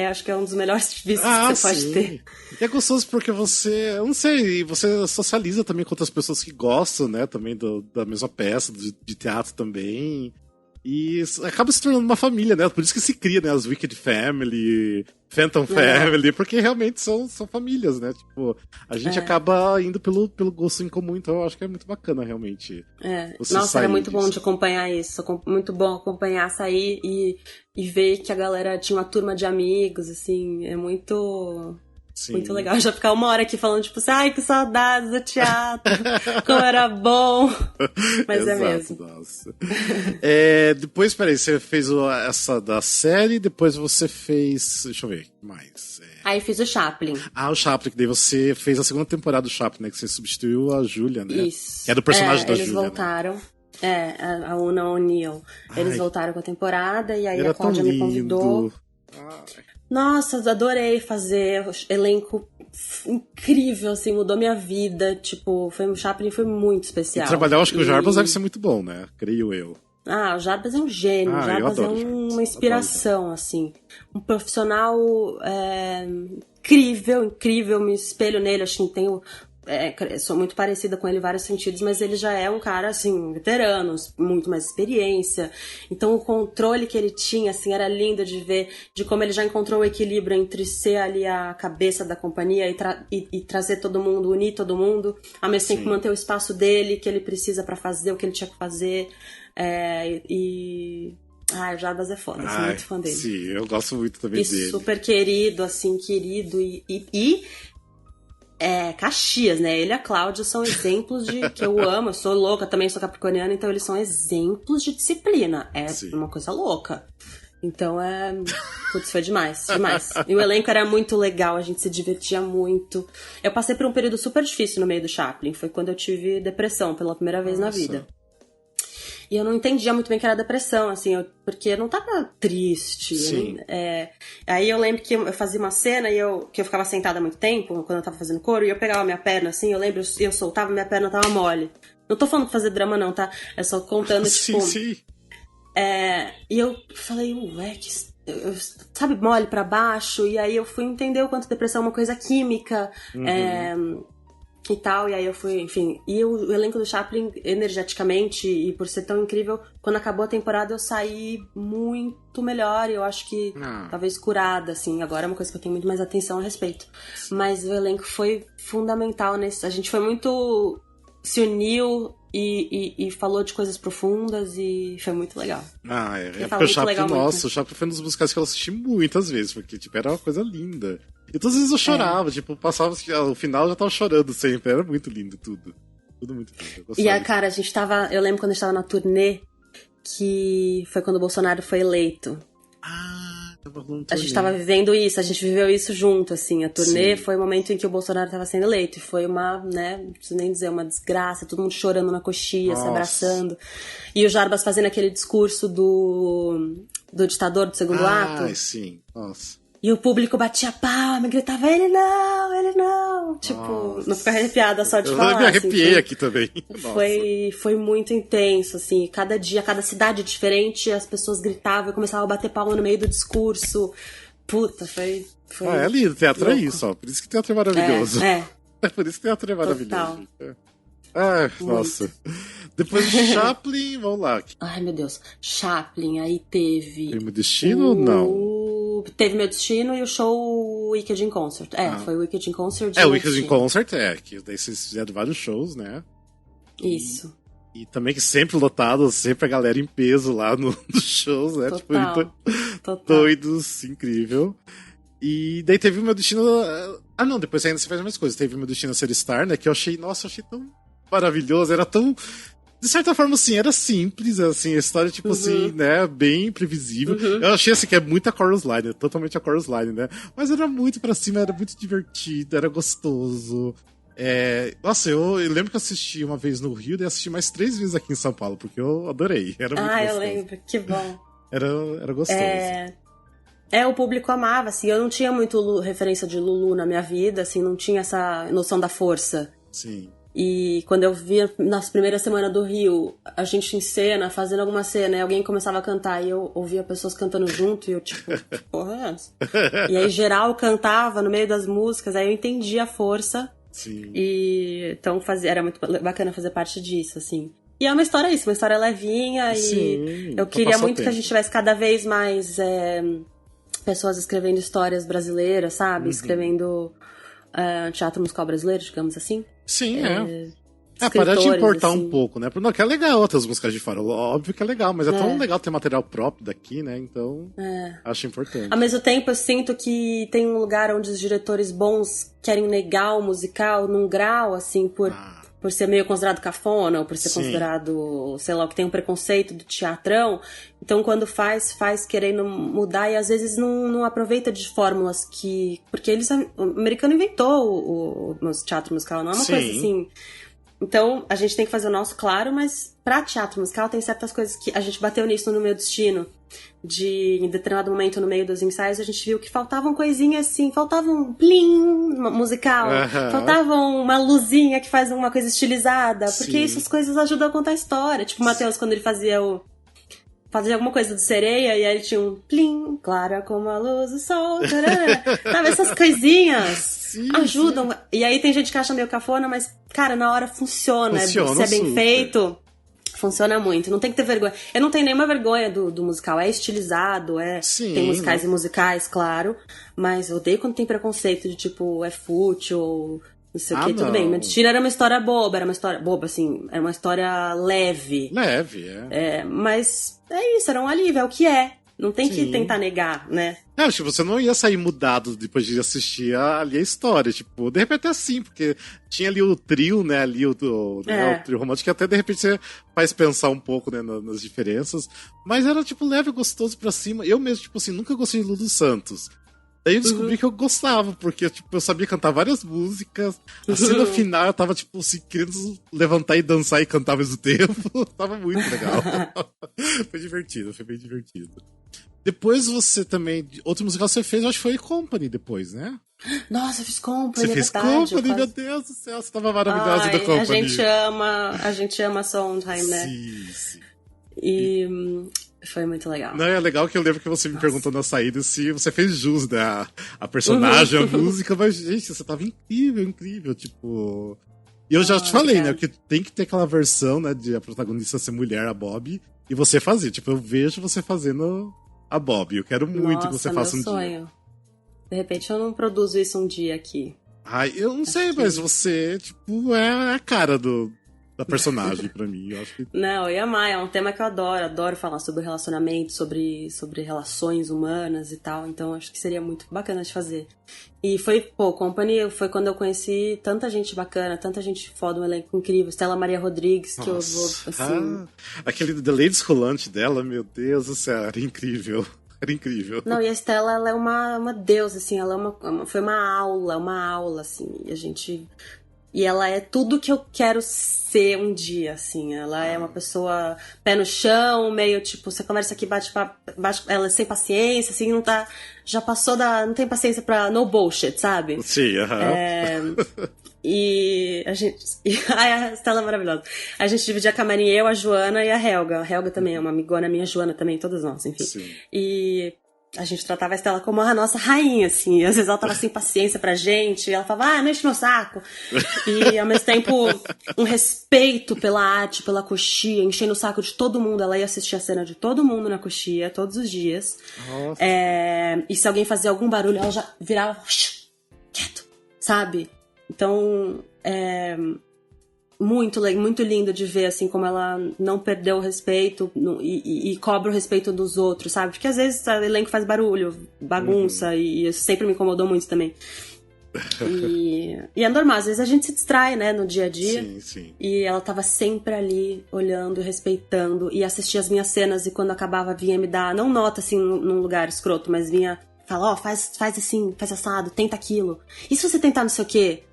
acho que é um dos melhores vícios que você pode ter.
E é gostoso porque você, eu não sei, você socializa também com outras pessoas que gostam, né, também da mesma peça, de teatro também. E acaba se tornando uma família, né? Por isso que se cria, né? As Wicked Family, Phantom Family, porque realmente são famílias, né? Tipo, a gente acaba indo pelo gosto em comum, então eu acho que é muito bacana, realmente.
Nossa, era muito bom de acompanhar isso. Muito bom acompanhar, sair e ver que a galera tinha uma turma de amigos, assim, é muito... Sim. Muito legal já ficar uma hora aqui falando, tipo, ai, que saudades do teatro, como era bom. Mas
Exato,
mesmo.
Nossa. Depois, peraí, você fez essa da série, depois você fez. Deixa eu ver, mais.
Aí fiz o Chaplin.
O Chaplin, que daí você fez a segunda temporada do Chaplin, né? Que você substituiu a Júlia, né?
Isso.
Que é do personagem da
Júlia. Eles
Julia,
voltaram.
Né?
A Una O'Neill. Eles voltaram com a temporada e aí a Cláudia me convidou. Nossa, adorei fazer elenco incrível, assim, mudou minha vida. Tipo, o Chaplin foi muito especial.
E trabalhar, acho que o Jarbas deve ser muito bom, né? Creio eu.
O Jarbas é um gênio, o Jarbas é uma inspiração, assim. Um profissional incrível, me espelho nele, acho que tem sou muito parecida com ele em vários sentidos, mas ele já é um cara, assim, veterano, muito mais experiência. Então o controle que ele tinha, assim, era lindo de ver, de como ele já encontrou o equilíbrio entre ser ali a cabeça da companhia e trazer todo mundo, unir todo mundo, ao mesmo tempo manter o espaço dele, que ele precisa pra fazer o que ele tinha que fazer. O Jarbas é foda, sou muito fã dele.
Sim, eu gosto muito também dele.
Super querido, assim, querido Caxias, né? Ele e a Cláudia são exemplos de que eu amo. Eu sou louca, também sou capricorniana, então eles são exemplos de disciplina. Uma coisa louca. Então putz, foi demais. E o elenco era muito legal, a gente se divertia muito. Eu passei por um período super difícil no meio do Chaplin. Foi quando eu tive depressão pela primeira vez na vida. E eu não entendia muito bem que era depressão, assim, porque eu não tava triste. Aí eu lembro que eu fazia uma cena que eu ficava sentada há muito tempo, quando eu tava fazendo coro, e eu pegava minha perna, assim, eu lembro, eu soltava, minha perna tava mole. Não tô falando pra fazer drama, não, tá? É só contando, tipo...
Sim.
E eu falei, sabe, mole pra baixo, e aí eu fui entender o quanto depressão é uma coisa química, e tal, e aí eu fui, enfim, e o elenco do Chaplin, energeticamente, e por ser tão incrível, quando acabou a temporada eu saí muito melhor, e eu acho que talvez curada, assim, agora é uma coisa que eu tenho muito mais atenção a respeito, mas o elenco foi fundamental a gente foi muito, se uniu e falou de coisas profundas e foi muito legal.
Porque o Chaplin, o Chaplin foi um dos musicais que eu assisti muitas vezes, porque, tipo, era uma coisa linda. E todas as vezes eu chorava, tipo, passava, o final eu já tava chorando sempre, era muito lindo tudo. Tudo muito lindo.
Cara, eu lembro quando a gente tava na turnê, que foi quando o Bolsonaro foi eleito. A gente tava vivendo isso, a gente viveu isso junto, assim. A turnê foi o momento em que o Bolsonaro tava sendo eleito. E foi não preciso nem dizer, uma desgraça. Todo mundo chorando na coxinha, se abraçando. E o Jarbas fazendo aquele discurso do ditador do segundo ato.
Sim, nossa.
E o público batia palma, gritava, ele não. Tipo, não fica arrepiada só de falar.
Eu me arrepiei
assim,
aqui também.
Foi muito intenso, assim. Cada dia, cada cidade diferente, as pessoas gritavam e começavam a bater palma no meio do discurso. Puta, foi
é lindo, teatro
louco.
É isso, ó. Por isso que teatro é maravilhoso. É por isso que teatro é maravilhoso. Nossa. Depois do Chaplin, vamos lá.
Ai, meu Deus. Chaplin, aí teve...
Tem Meu Destino ou não?
Teve Meu Destino e o show Wicked in Concert. Foi o Wicked in Concert.
O Wicked in Concert, que daí vocês fizeram vários shows, né?
Isso.
E também que sempre lotado, sempre a galera em peso lá nos shows, né?
Total.
Doidos, incrível. E daí teve o Meu Destino... não, depois ainda você faz mais coisas. Teve o Meu Destino Ser Star, né? Que eu achei tão maravilhoso, era tão... De certa forma, assim, era simples, assim, a história, tipo assim, né, bem previsível. Eu achei, assim, que é muito a Chorus Line, totalmente a Chorus Line, né? Mas era muito pra cima, era muito divertido, era gostoso. Nossa, eu lembro que eu assisti uma vez no Rio e assisti mais 3 vezes aqui em São Paulo, porque eu adorei, era muito gostoso.
Eu lembro, que bom.
Era gostoso.
O público amava, assim, eu não tinha muito referência de Lulu na minha vida, assim, não tinha essa noção da força.
Sim.
E quando eu via nas primeiras semanas do Rio, a gente em cena, fazendo alguma cena, e alguém começava a cantar, e eu ouvia pessoas cantando junto, e eu tipo, que porra é essa? E aí geral cantava no meio das músicas, aí eu entendia a força.
Sim.
E então era muito bacana fazer parte disso, assim. E é uma história uma história levinha, e eu queria muito que a gente tivesse cada vez mais pessoas escrevendo histórias brasileiras, sabe? Escrevendo teatro musical brasileiro, digamos assim.
Sim, parar de importar
assim.
Um pouco, né? Porque é legal outras músicas de fora, óbvio que é legal, mas é tão legal ter material próprio daqui, né? Então, acho importante.
Ao mesmo tempo, eu sinto que tem um lugar onde os diretores bons querem negar o musical num grau, assim, por ser meio considerado cafona, ou por ser considerado, sei lá, que tem um preconceito do teatrão. Então, quando faz querendo mudar, e às vezes não aproveita de fórmulas que... Porque o americano inventou o teatro musical, não é uma coisa assim... Então, a gente tem que fazer o nosso, claro, mas pra teatro musical tem certas coisas que a gente bateu nisso no Meu Destino. Em determinado momento no meio dos ensaios, a gente viu que faltavam coisinhas assim, faltava um plim musical, faltava uma luzinha que faz uma coisa estilizada, porque essas coisas ajudam a contar a história. Tipo o Matheus, quando ele fazia alguma coisa do Sereia, e aí tinha um plim, clara como a luz do sol, tarará. Sabe, essas coisinhas ajudam. Sim. E aí tem gente que acha meio cafona, mas, cara, na hora funciona. Se é bem
super.
feito, funciona muito. Não tem que ter vergonha. Eu não tenho nenhuma vergonha do musical. É estilizado,
Sim,
tem musicais e musicais, claro. Mas eu odeio quando tem preconceito de, tipo, é fútil ou não sei o quê. Tudo bem. Mentira era uma história boba. Era uma história boba, assim. Era uma história leve.
Leve,
mas é isso, era um alívio. É o que é. Não tem que tentar negar, né?
Acho que você não ia sair mudado depois de assistir ali a história. Tipo, de repente assim, porque tinha ali o trio, né? Ali o trio romântico, que até de repente você faz pensar um pouco, né, nas diferenças. Mas era, tipo, leve, gostoso pra cima. Eu mesmo, tipo assim, nunca gostei de Lulu Santos. Daí eu descobri que eu gostava, porque, tipo, eu sabia cantar várias músicas. Assim, no final, eu tava, tipo, assim, querendo levantar e dançar e cantar ao mesmo tempo. Tava muito legal. Foi divertido, foi bem divertido. Depois você também... Outro musical que você fez, eu acho que foi Company depois, né?
Nossa, eu fiz Company,
Você fez Company, meu Deus do céu, você tava maravilhosa da Company.
A gente ama Sondheim, né?
Sim.
E foi muito legal.
Não, é legal que eu lembro que você me perguntou na saída se você fez jus, né, a personagem, a música, mas, gente, você tava incrível, tipo... E eu já te falei, né, que tem que ter aquela versão, né, de a protagonista ser mulher, a Bob, e você fazer. Tipo, eu vejo você fazendo a Bob. Eu quero muito que você faça um
sonho.
dia.
De repente eu não produzo isso um dia aqui.
Ai, eu não sei, mas você, tipo, é a cara da personagem pra mim. Eu acho que...
Não, eu ia amar, é um tema que eu adoro. Adoro falar sobre relacionamento, sobre relações humanas e tal. Então acho que seria muito bacana de fazer. E Company foi quando eu conheci tanta gente bacana, tanta gente foda, um elenco incrível. Stella Maria Rodrigues, que eu vou, assim...
aquele The Ladies Rolante dela, meu Deus do céu, era incrível. Era incrível.
Não, e a Stella, ela é uma deusa, assim, ela foi uma aula, assim, e ela é tudo que eu quero ser um dia, assim. Ela é uma pessoa pé no chão, meio tipo, você conversa aqui, bate, ela é sem paciência, assim, não tá... Já passou não tem paciência pra no bullshit, sabe?
Sim,
E a gente... a Stella é maravilhosa. A gente dividia a camarim, eu, a Joana e a Helga. A Helga também é uma amigona minha, a Joana também, todas nós, enfim.
Sim.
E... a gente tratava a Stella como a nossa rainha, assim. E às vezes ela tava sem paciência pra gente. E ela falava, não enche meu saco. E ao mesmo tempo, um respeito pela arte, pela coxia, enchendo o saco de todo mundo. Ela ia assistir a cena de todo mundo na coxia, todos os dias.
Nossa.
E se alguém fazia algum barulho, ela já virava, quieto, sabe? Então, muito lindo de ver, assim, como ela não perdeu o respeito e cobra o respeito dos outros, sabe? Porque às vezes o elenco faz barulho, bagunça, e isso sempre me incomodou muito também. E é normal, às vezes a gente se distrai, né, no dia a dia.
Sim, sim.
E ela tava sempre ali, olhando, respeitando, e assistia as minhas cenas, e quando acabava vinha me dar, não nota, assim, num lugar escroto, mas vinha falar, faz assim, faz assado, tenta aquilo. E se você tentar não sei o quê?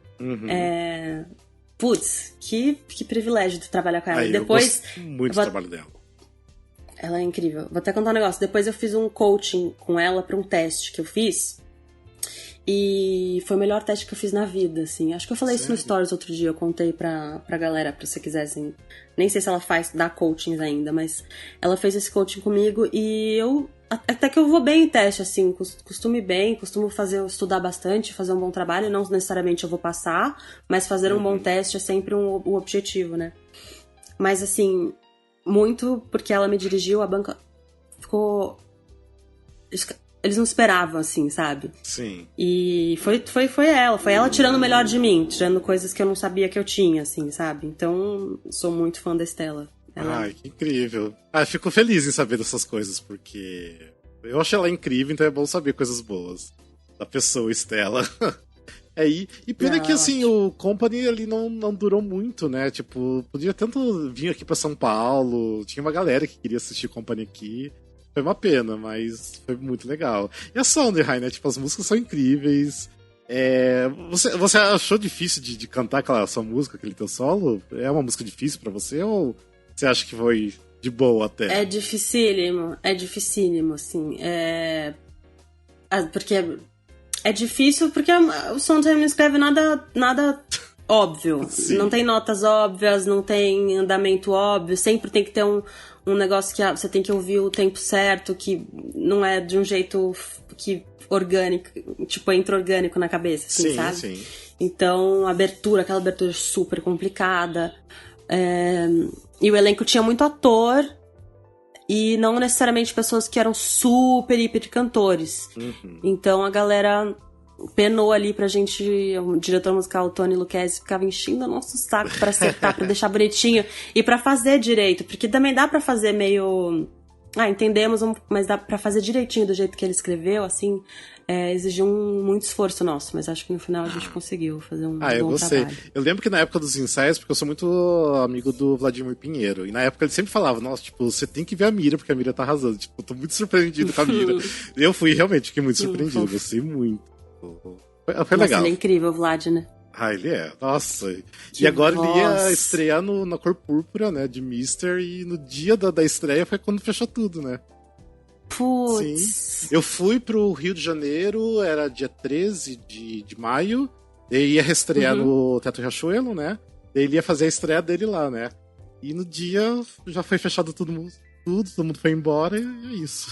Putz, que privilégio de trabalhar com ela. Depois,
eu gosto muito do trabalho dela.
Ela é incrível. Vou até contar um negócio. Depois eu fiz um coaching com ela pra um teste que eu fiz. E foi o melhor teste que eu fiz na vida, assim. Acho que eu falei isso no Stories outro dia. Eu contei pra galera, pra se quisessem. Nem sei se ela dá coachings ainda, mas ela fez esse coaching comigo e eu... Até que eu vou bem em teste, assim, costumo ir bem, costumo estudar bastante, fazer um bom trabalho, não necessariamente eu vou passar, mas fazer um bom teste é sempre o objetivo, né? Mas, assim, muito porque ela me dirigiu, a banca ficou... Eles não esperavam, assim, sabe?
Sim.
E foi ela tirando o melhor de mim, tirando coisas que eu não sabia que eu tinha, assim, sabe? Então, sou muito fã da Stella.
Ai, que incrível. Fico feliz em saber dessas coisas, porque eu acho ela incrível, então é bom saber coisas boas da pessoa, Stella. E pena que, assim, o Company ali não durou muito, né? Tipo, podia tanto vir aqui pra São Paulo, tinha uma galera que queria assistir Company aqui. Foi uma pena, mas foi muito legal. E a Sondheim, né? Tipo, as músicas são incríveis. Você achou difícil de cantar aquela sua música, aquele teu solo? É uma música difícil pra você ou você acha que foi de boa até?
É dificílimo, assim. Porque é difícil porque o Sondheim não escreve nada óbvio.
Sim.
Não tem notas óbvias, não tem andamento óbvio. Sempre tem que ter um negócio que você tem que ouvir o tempo certo, que não é de um jeito que orgânico, tipo, entra orgânico na cabeça, assim,
sim,
sabe?
Sim.
Então, aquela abertura super complicada. E o elenco tinha muito ator e não necessariamente pessoas que eram super, hiper cantores. Então, a galera penou ali pra gente, o diretor musical, o Tony Lucchesi, ficava enchendo o nosso saco pra acertar, pra deixar bonitinho e pra fazer direito, porque também dá pra fazer meio... entendemos, mas dá pra fazer direitinho do jeito que ele escreveu, assim, exigiu muito esforço nosso, mas acho que no final a gente conseguiu fazer um
eu
bom
gostei.
trabalho.
Eu lembro que na época dos ensaios, porque eu sou muito amigo do Vladimir Pinheiro, e na época ele sempre falava, nossa, tipo, você tem que ver a Mira, porque a Mira tá arrasando, tipo, eu tô muito surpreendido com a Mira. Eu fiquei muito surpreendido, gostei muito. Foi legal.
Ele é incrível, o Vlad, né?
Ele é, nossa. E agora ele ia estrear na Cor Púrpura, né, de Mister, e no dia da estreia foi quando fechou tudo, né?
Putz.
Sim. Eu fui pro Rio de Janeiro, era dia 13 de maio, ele ia reestrear no Teatro Riachuelo, né? Ele ia fazer a estreia dele lá, né? E no dia já foi fechado todo mundo foi embora e é isso.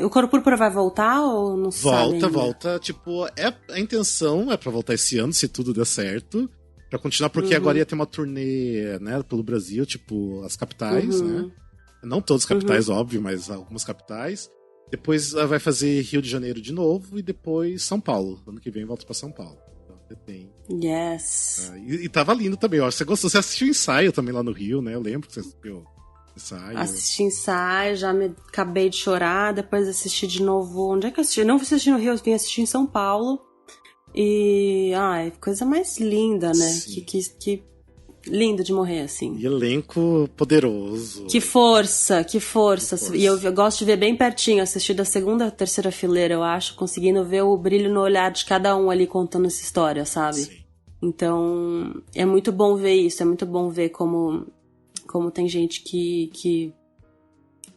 O Cor Púrpura vai voltar ou não sabe ainda?
Volta. Tipo, a intenção é pra voltar esse ano, se tudo der certo. Pra continuar, porque agora ia ter uma turnê, né, pelo Brasil, tipo, as capitais, né? Não todas as capitais, óbvio, mas algumas capitais. Depois vai fazer Rio de Janeiro de novo e depois São Paulo. Ano que vem volta pra São Paulo. Então você tem.
Yes.
E tava lindo também, ó. Você gostou? Você assistiu o ensaio também lá no Rio, né? Eu lembro que você assistiu ensaio.
Assisti ensaio, já me acabei de chorar, depois assisti de novo. Onde é que eu assisti? Eu não assisti no Rio, eu vim assistir em São Paulo. E. Coisa mais linda, né? Que lindo de morrer, assim.
E elenco poderoso.
Que força. E eu gosto de ver bem pertinho, assistir da segunda, terceira fileira, eu acho, conseguindo ver o brilho no olhar de cada um ali contando essa história, sabe?
Sim.
Então, é muito bom ver isso, é muito bom ver como tem gente que...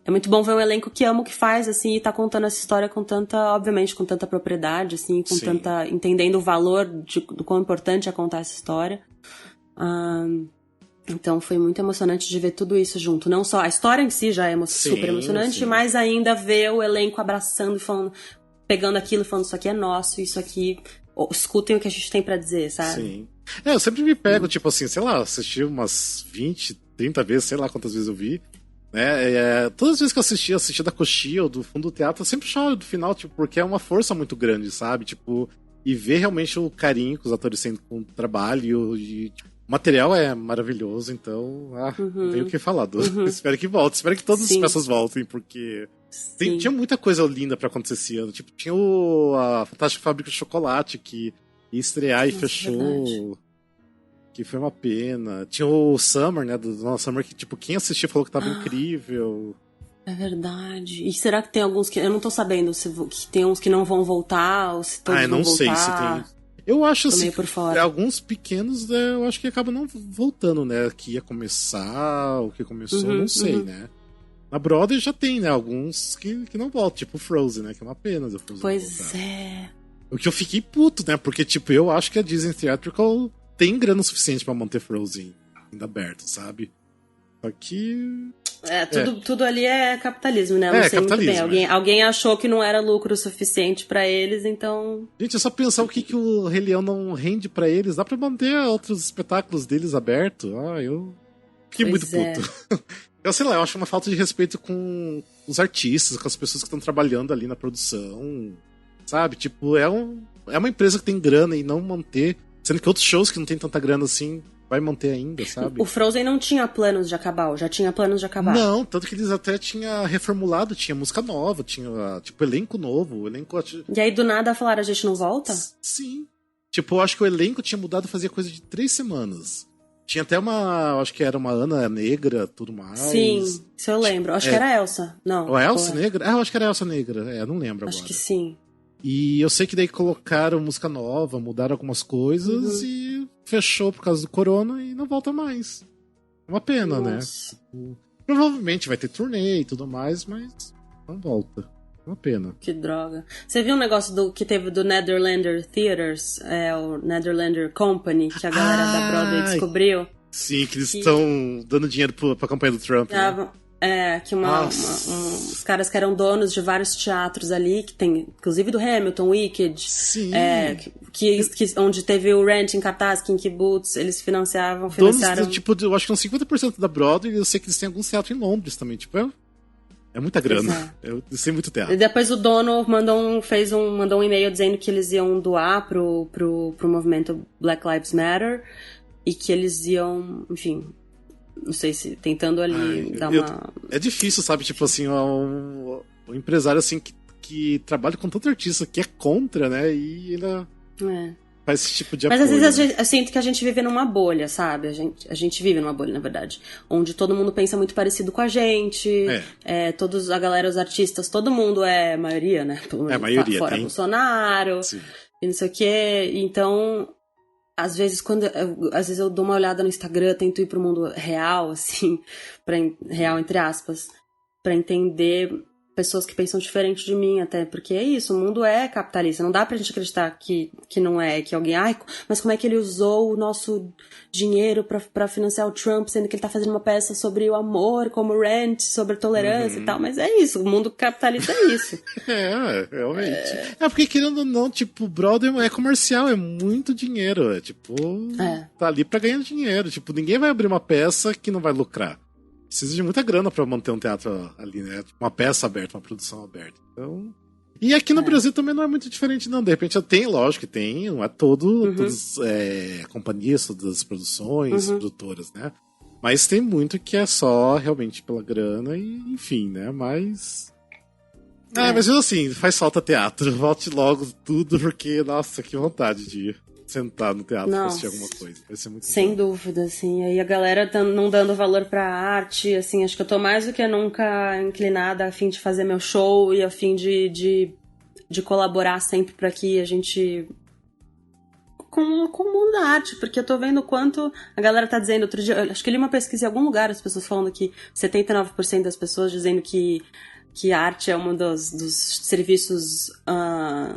É muito bom ver um elenco que ama o que faz, assim, e tá contando essa história com tanta, obviamente, com tanta propriedade, assim, com tanta... entendendo o valor do quão importante é contar essa história. Então foi muito emocionante de ver tudo isso junto. Não só a história em si já é super emocionante, mas ainda ver o elenco abraçando e falando, pegando aquilo e falando, isso aqui é nosso, isso aqui... escutem o que a gente tem pra dizer, sabe?
Sim. Eu sempre me pego, tipo assim, sei lá, assisti umas 20, 30 vezes, sei lá quantas vezes eu vi. Né? Todas as vezes que eu assisti da coxia ou do fundo do teatro, eu sempre choro do final, tipo, porque é uma força muito grande, sabe? Tipo, e ver realmente o carinho que os atores têm com o trabalho e tipo, o material é maravilhoso, então, não tenho o que falar. Espero que volte, espero que todas as peças voltem, porque tinha muita coisa linda pra acontecer esse ano. Tipo, tinha a Fantástica Fábrica de Chocolate que ia estrear e fechou. Verdade. Que foi uma pena. Tinha o Summer, né? Do nosso Summer, que, tipo, quem assistiu falou que tava incrível.
É verdade. E será que tem alguns que... Eu não tô sabendo se tem uns que não vão voltar, ou se todos vão voltar.
Não sei se tem... Eu acho assim,
por fora.
Alguns pequenos, eu acho que acabam não voltando, né? Que ia começar, o que começou, não sei, né? Na Broadway já tem, né? Alguns que não voltam, tipo Frozen, né? Que é uma pena.
Pois é.
O que eu fiquei puto, né? Porque, tipo, eu acho que a Disney Theatrical tem grana o suficiente pra manter Frozen ainda aberto, sabe? Só que...
Tudo ali é capitalismo, né? Eu não sei
capitalismo,
muito bem. Alguém achou que não era lucro suficiente pra eles, então... Gente,
é só pensar o que o Rei Leão não rende pra eles. Dá pra manter outros espetáculos deles abertos. Eu fiquei muito puto. Eu sei lá, eu acho uma falta de respeito com os artistas, com as pessoas que estão trabalhando ali na produção, sabe? Tipo, é uma empresa que tem grana e não manter... Sendo que outros shows que não tem tanta grana assim... vai manter ainda, sabe?
O Frozen não tinha planos de acabar, ou já tinha planos de acabar?
Não, tanto que eles até tinham reformulado, tinha música nova, tinha, tipo, elenco novo,
E aí, do nada, falaram, a gente não volta?
Sim. Tipo, eu acho que o elenco tinha mudado fazia coisa de 3 semanas. Tinha até acho que era uma Ana negra, tudo mais.
Sim, isso eu lembro. Acho que era a Elsa. Não.
A Elsa negra? Eu acho que era a Elsa negra, não lembro agora.
Acho que sim.
E eu sei que daí colocaram música nova, mudaram algumas coisas e fechou por causa do corona e não volta mais. Uma pena, né? Provavelmente vai ter turnê e tudo mais, mas não volta. Uma pena.
Que droga. Você viu um negócio que teve do Netherlander Theatres, o Netherlander Company, que a galera da Broadway descobriu?
Sim, que eles estão dando dinheiro pra campanha do Trump.
Que os caras que eram donos de vários teatros ali, que tem, inclusive do Hamilton, Wicked,
Sim.
Onde teve o Rent em cartaz, Kinky Boots, eles financiaram...
Donos, eu acho que uns 50% da Broadway, eu sei que eles têm alguns teatros em Londres também, é muita grana. Eu sei muito teatro.
E depois o dono mandou um e-mail dizendo que eles iam doar pro movimento Black Lives Matter e que eles iam, enfim, não sei se tentando ali dar uma...
É difícil, sabe? Tipo assim, um empresário assim que trabalha com tanto artista que é contra, né? E ainda faz esse tipo de apoio.
Mas às vezes eu sinto que a gente vive numa bolha, sabe? A gente vive numa bolha, na verdade. Onde todo mundo pensa muito parecido com a gente. A galera, os artistas, todo mundo a maioria, né?
A maioria
fora
tem.
Bolsonaro,
Sim.
E não sei o quê. Então... Às vezes eu dou uma olhada no Instagram, tento ir pro mundo real, assim, real entre aspas, pra entender pessoas que pensam diferente de mim até, porque é isso, o mundo é capitalista, não dá pra gente acreditar que não é, que alguém, mas como é que ele usou o nosso dinheiro pra financiar o Trump, sendo que ele tá fazendo uma peça sobre o amor, como Rent, sobre tolerância e tal, mas é isso, o mundo capitalista é isso.
Realmente. Porque querendo ou não, tipo, Broadway é comercial, é muito dinheiro, tá ali pra ganhar dinheiro, tipo, ninguém vai abrir uma peça que não vai lucrar. Precisa de muita grana pra manter um teatro ali, né? Uma peça aberta, uma produção aberta. Então... E aqui no Brasil também não é muito diferente, não. De repente tem, lógico que tem, não é todas companhias, todas as produções, produtoras, né? Mas tem muito que é só realmente pela grana e, enfim, né? Mas mesmo assim, faz falta teatro. Volte logo tudo, porque, nossa, que vontade de ir. Sentar no teatro pra assistir alguma coisa. Vai ser muito
sem dúvida, assim. Aí a galera não dando valor pra arte, assim, acho que eu tô mais do que nunca inclinada a fim de fazer meu show e a fim de colaborar sempre pra que a gente... Com o mundo da arte, porque eu tô vendo o quanto a galera tá dizendo. Outro dia, acho que eu li uma pesquisa em algum lugar, as pessoas falando que 79% das pessoas dizendo que a arte é um dos serviços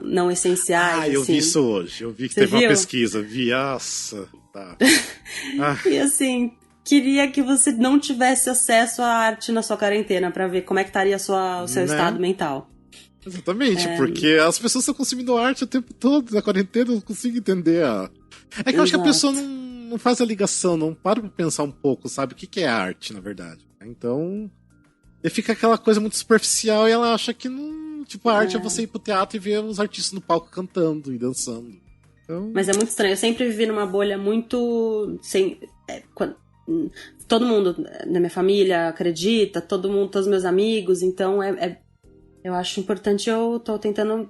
não essenciais.
Eu vi isso hoje. Eu vi que teve uma pesquisa. Nossa. Tá.
E assim, queria que você não tivesse acesso à arte na sua quarentena pra ver como é que estaria o seu estado mental.
Exatamente, porque as pessoas estão consumindo arte o tempo todo na quarentena, eu não consigo entender É que eu acho que a pessoa não faz a ligação, não para pra pensar um pouco, sabe? O que é arte, na verdade. Então... E fica aquela coisa muito superficial e ela acha que não. Tipo, a arte é você ir pro teatro e ver os artistas no palco cantando e dançando. Então... Mas
é muito estranho. Eu sempre vivi numa bolha muito. Todo mundo na minha família acredita, todos os meus amigos, então eu acho importante, eu tô tentando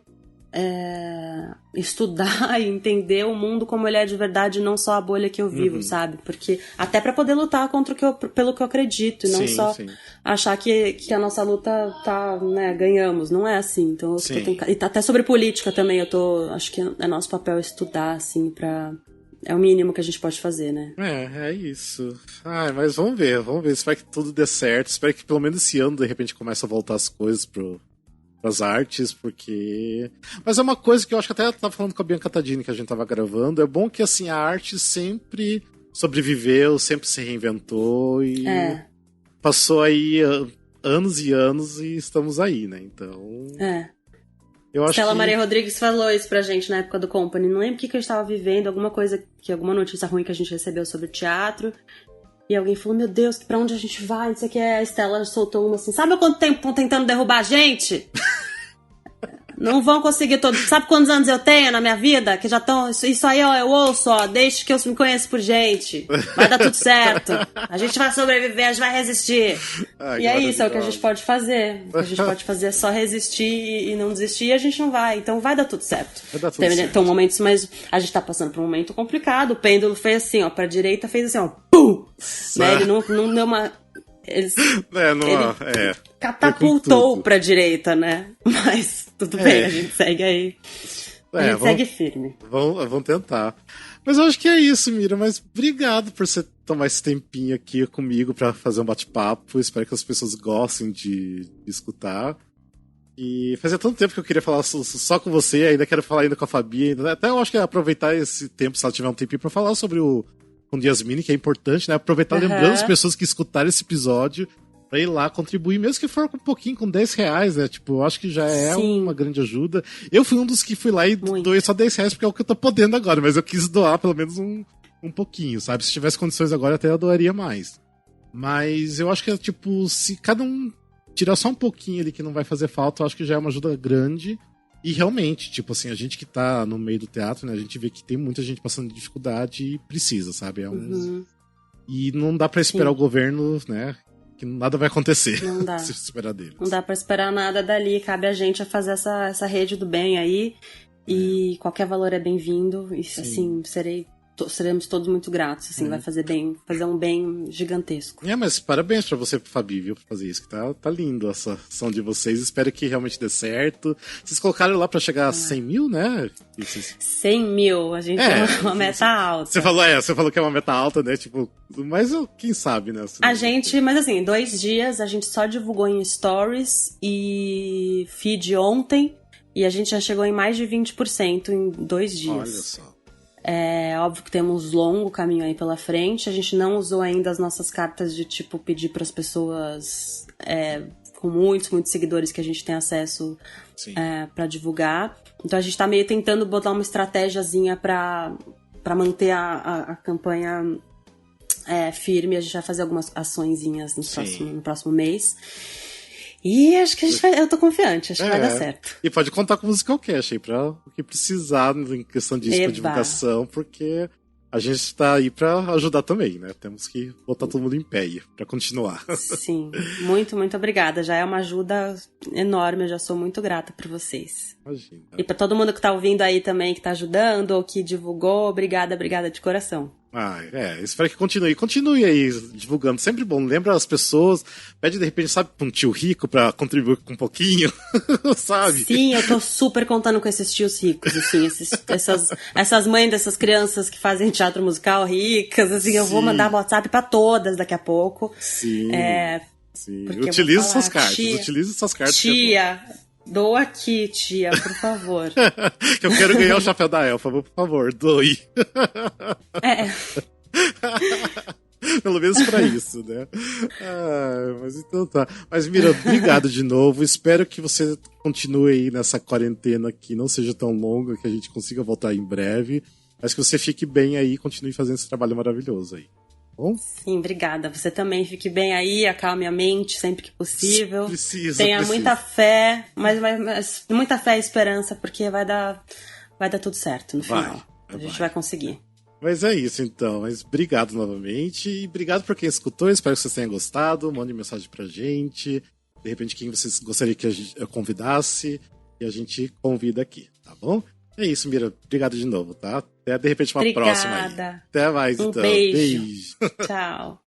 estudar e entender o mundo como ele é de verdade, não só a bolha que eu vivo, sabe? Porque até pra poder lutar contra pelo que eu acredito, e não só achar que a nossa luta tá, né, ganhamos, não é assim. Então e até sobre política também, acho que é nosso papel estudar, assim, é o mínimo que a gente pode fazer, né?
É isso. Mas vamos ver, espero que tudo dê certo, espero que pelo menos esse ano, de repente, comece a voltar as coisas as artes, porque... Mas é uma coisa que eu acho que até eu tava falando com a Bianca Tadini, que a gente tava gravando, é bom que, assim, a arte sempre sobreviveu, sempre se reinventou e passou aí anos e anos e estamos aí, né? Então... Eu acho
Stella Maria Rodrigues falou isso pra gente na época do Company, não lembro o que a gente tava vivendo, alguma notícia ruim que a gente recebeu sobre o teatro. E alguém falou, meu Deus, pra onde a gente vai? Não sei o que. A Estela soltou uma assim, sabe há quanto tempo estão tentando derrubar a gente? Não vão conseguir todos. Sabe quantos anos eu tenho na minha vida? Que já estão... Isso aí, eu ouço, desde que eu me conheço por gente. Vai dar tudo certo. A gente vai sobreviver, a gente vai resistir. E é isso, é o que a gente pode fazer. O que a gente pode fazer é só resistir e não desistir, e a gente não vai. Então vai dar tudo certo. Tem momentos, mas a gente tá passando por um momento complicado. O pêndulo fez assim, pra direita fez assim, pum! Né? Ele não deu uma... Ele catapultou pra direita, né? Mas tudo bem, a gente segue aí. A gente segue firme.
Vamos tentar. Mas eu acho que é isso, Mira. Mas obrigado por você tomar esse tempinho aqui comigo pra fazer um bate-papo. Espero que as pessoas gostem de escutar. E fazia tanto tempo que eu queria falar só com você, ainda quero falar ainda com a Fabi. Até eu acho que aproveitar esse tempo, se ela tiver um tempinho, pra falar sobre com Yasmine, que é importante, né? Aproveitar lembrando as pessoas que escutaram esse episódio pra ir lá contribuir, mesmo que for com um pouquinho, com R$10, né? Tipo, eu acho que já é uma grande ajuda. Eu fui um dos que fui lá e doei só R$10, porque é o que eu tô podendo agora, mas eu quis doar pelo menos um pouquinho, sabe? Se tivesse condições agora, até eu doaria mais. Mas eu acho que, tipo, se cada um tirar só um pouquinho ali que não vai fazer falta, eu acho que já é uma ajuda grande. E realmente, tipo assim, a gente que tá no meio do teatro, né, a gente vê que tem muita gente passando dificuldade e precisa, sabe? E não dá pra esperar o governo, né, que nada vai acontecer.
Não dá.
Se esperar deles.
Não dá pra esperar nada dali, cabe a gente a fazer essa rede do bem aí, e qualquer valor é bem-vindo, e assim, seremos todos muito gratos, assim, vai fazer um bem gigantesco.
Mas parabéns pra você, Fabi, viu, por fazer isso, que tá lindo essa ação de vocês, espero que realmente dê certo. Vocês colocaram lá pra chegar a 100 mil, né?
100 mil, a gente tem uma meta alta.
Você falou que é uma meta alta, né, tipo, mas quem sabe, né?
Mas assim, 2 dias, a gente só divulgou em stories e feed ontem, e a gente já chegou em mais de 20% em 2 dias.
Olha só.
É óbvio que temos longo caminho aí pela frente. A gente não usou ainda as nossas cartas de, tipo, pedir para as pessoas com muitos seguidores que a gente tem acesso para divulgar. Então a gente tá meio tentando botar uma estratégiazinha para manter a campanha firme. A gente vai fazer algumas açõezinhas no próximo mês. E acho que eu tô confiante, acho que vai dar certo.
E pode contar com o Musical Cash aí pra o que precisar em questão disso, pra divulgação, porque a gente tá aí pra ajudar também, né? Temos que botar todo mundo em pé aí, pra continuar.
Sim, muito, muito obrigada. Já é uma ajuda enorme, eu já sou muito grata por vocês.
Imagina.
E pra todo mundo que tá ouvindo aí também, que tá ajudando, ou que divulgou, obrigada de coração.
Espero que continue aí divulgando, sempre bom, lembra as pessoas, pede de repente, sabe, pra um tio rico pra contribuir com um pouquinho, sabe?
Sim, eu tô super contando com esses tios ricos, assim, essas mães dessas crianças que fazem teatro musical ricas, assim, eu vou mandar WhatsApp pra todas daqui a pouco.
Sim, utilize suas cartas,
Tia, doa aqui, tia, por favor.
Que eu quero ganhar o chapéu da Elfa, por favor, doe. Pelo menos pra isso, né? Mas então tá. Mas Mira, obrigado de novo. Espero que você continue aí nessa quarentena que não seja tão longa, que a gente consiga voltar em breve. Mas que você fique bem aí e continue fazendo esse trabalho maravilhoso aí. Bom?
Sim, obrigada. Você também fique bem aí, acalme a mente sempre que possível.
Tenha
muita fé, mas muita fé e esperança, porque vai dar tudo certo no final. A gente vai conseguir.
Mas é isso então. Mas obrigado novamente. E obrigado por quem escutou. Espero que vocês tenham gostado. Mande mensagem pra gente. De repente, quem vocês gostariam que eu convidasse. E a gente convida aqui, tá bom? É isso, Mira. Obrigado de novo, tá? Até de repente uma próxima aí. Até mais, então.
Beijo. Tchau.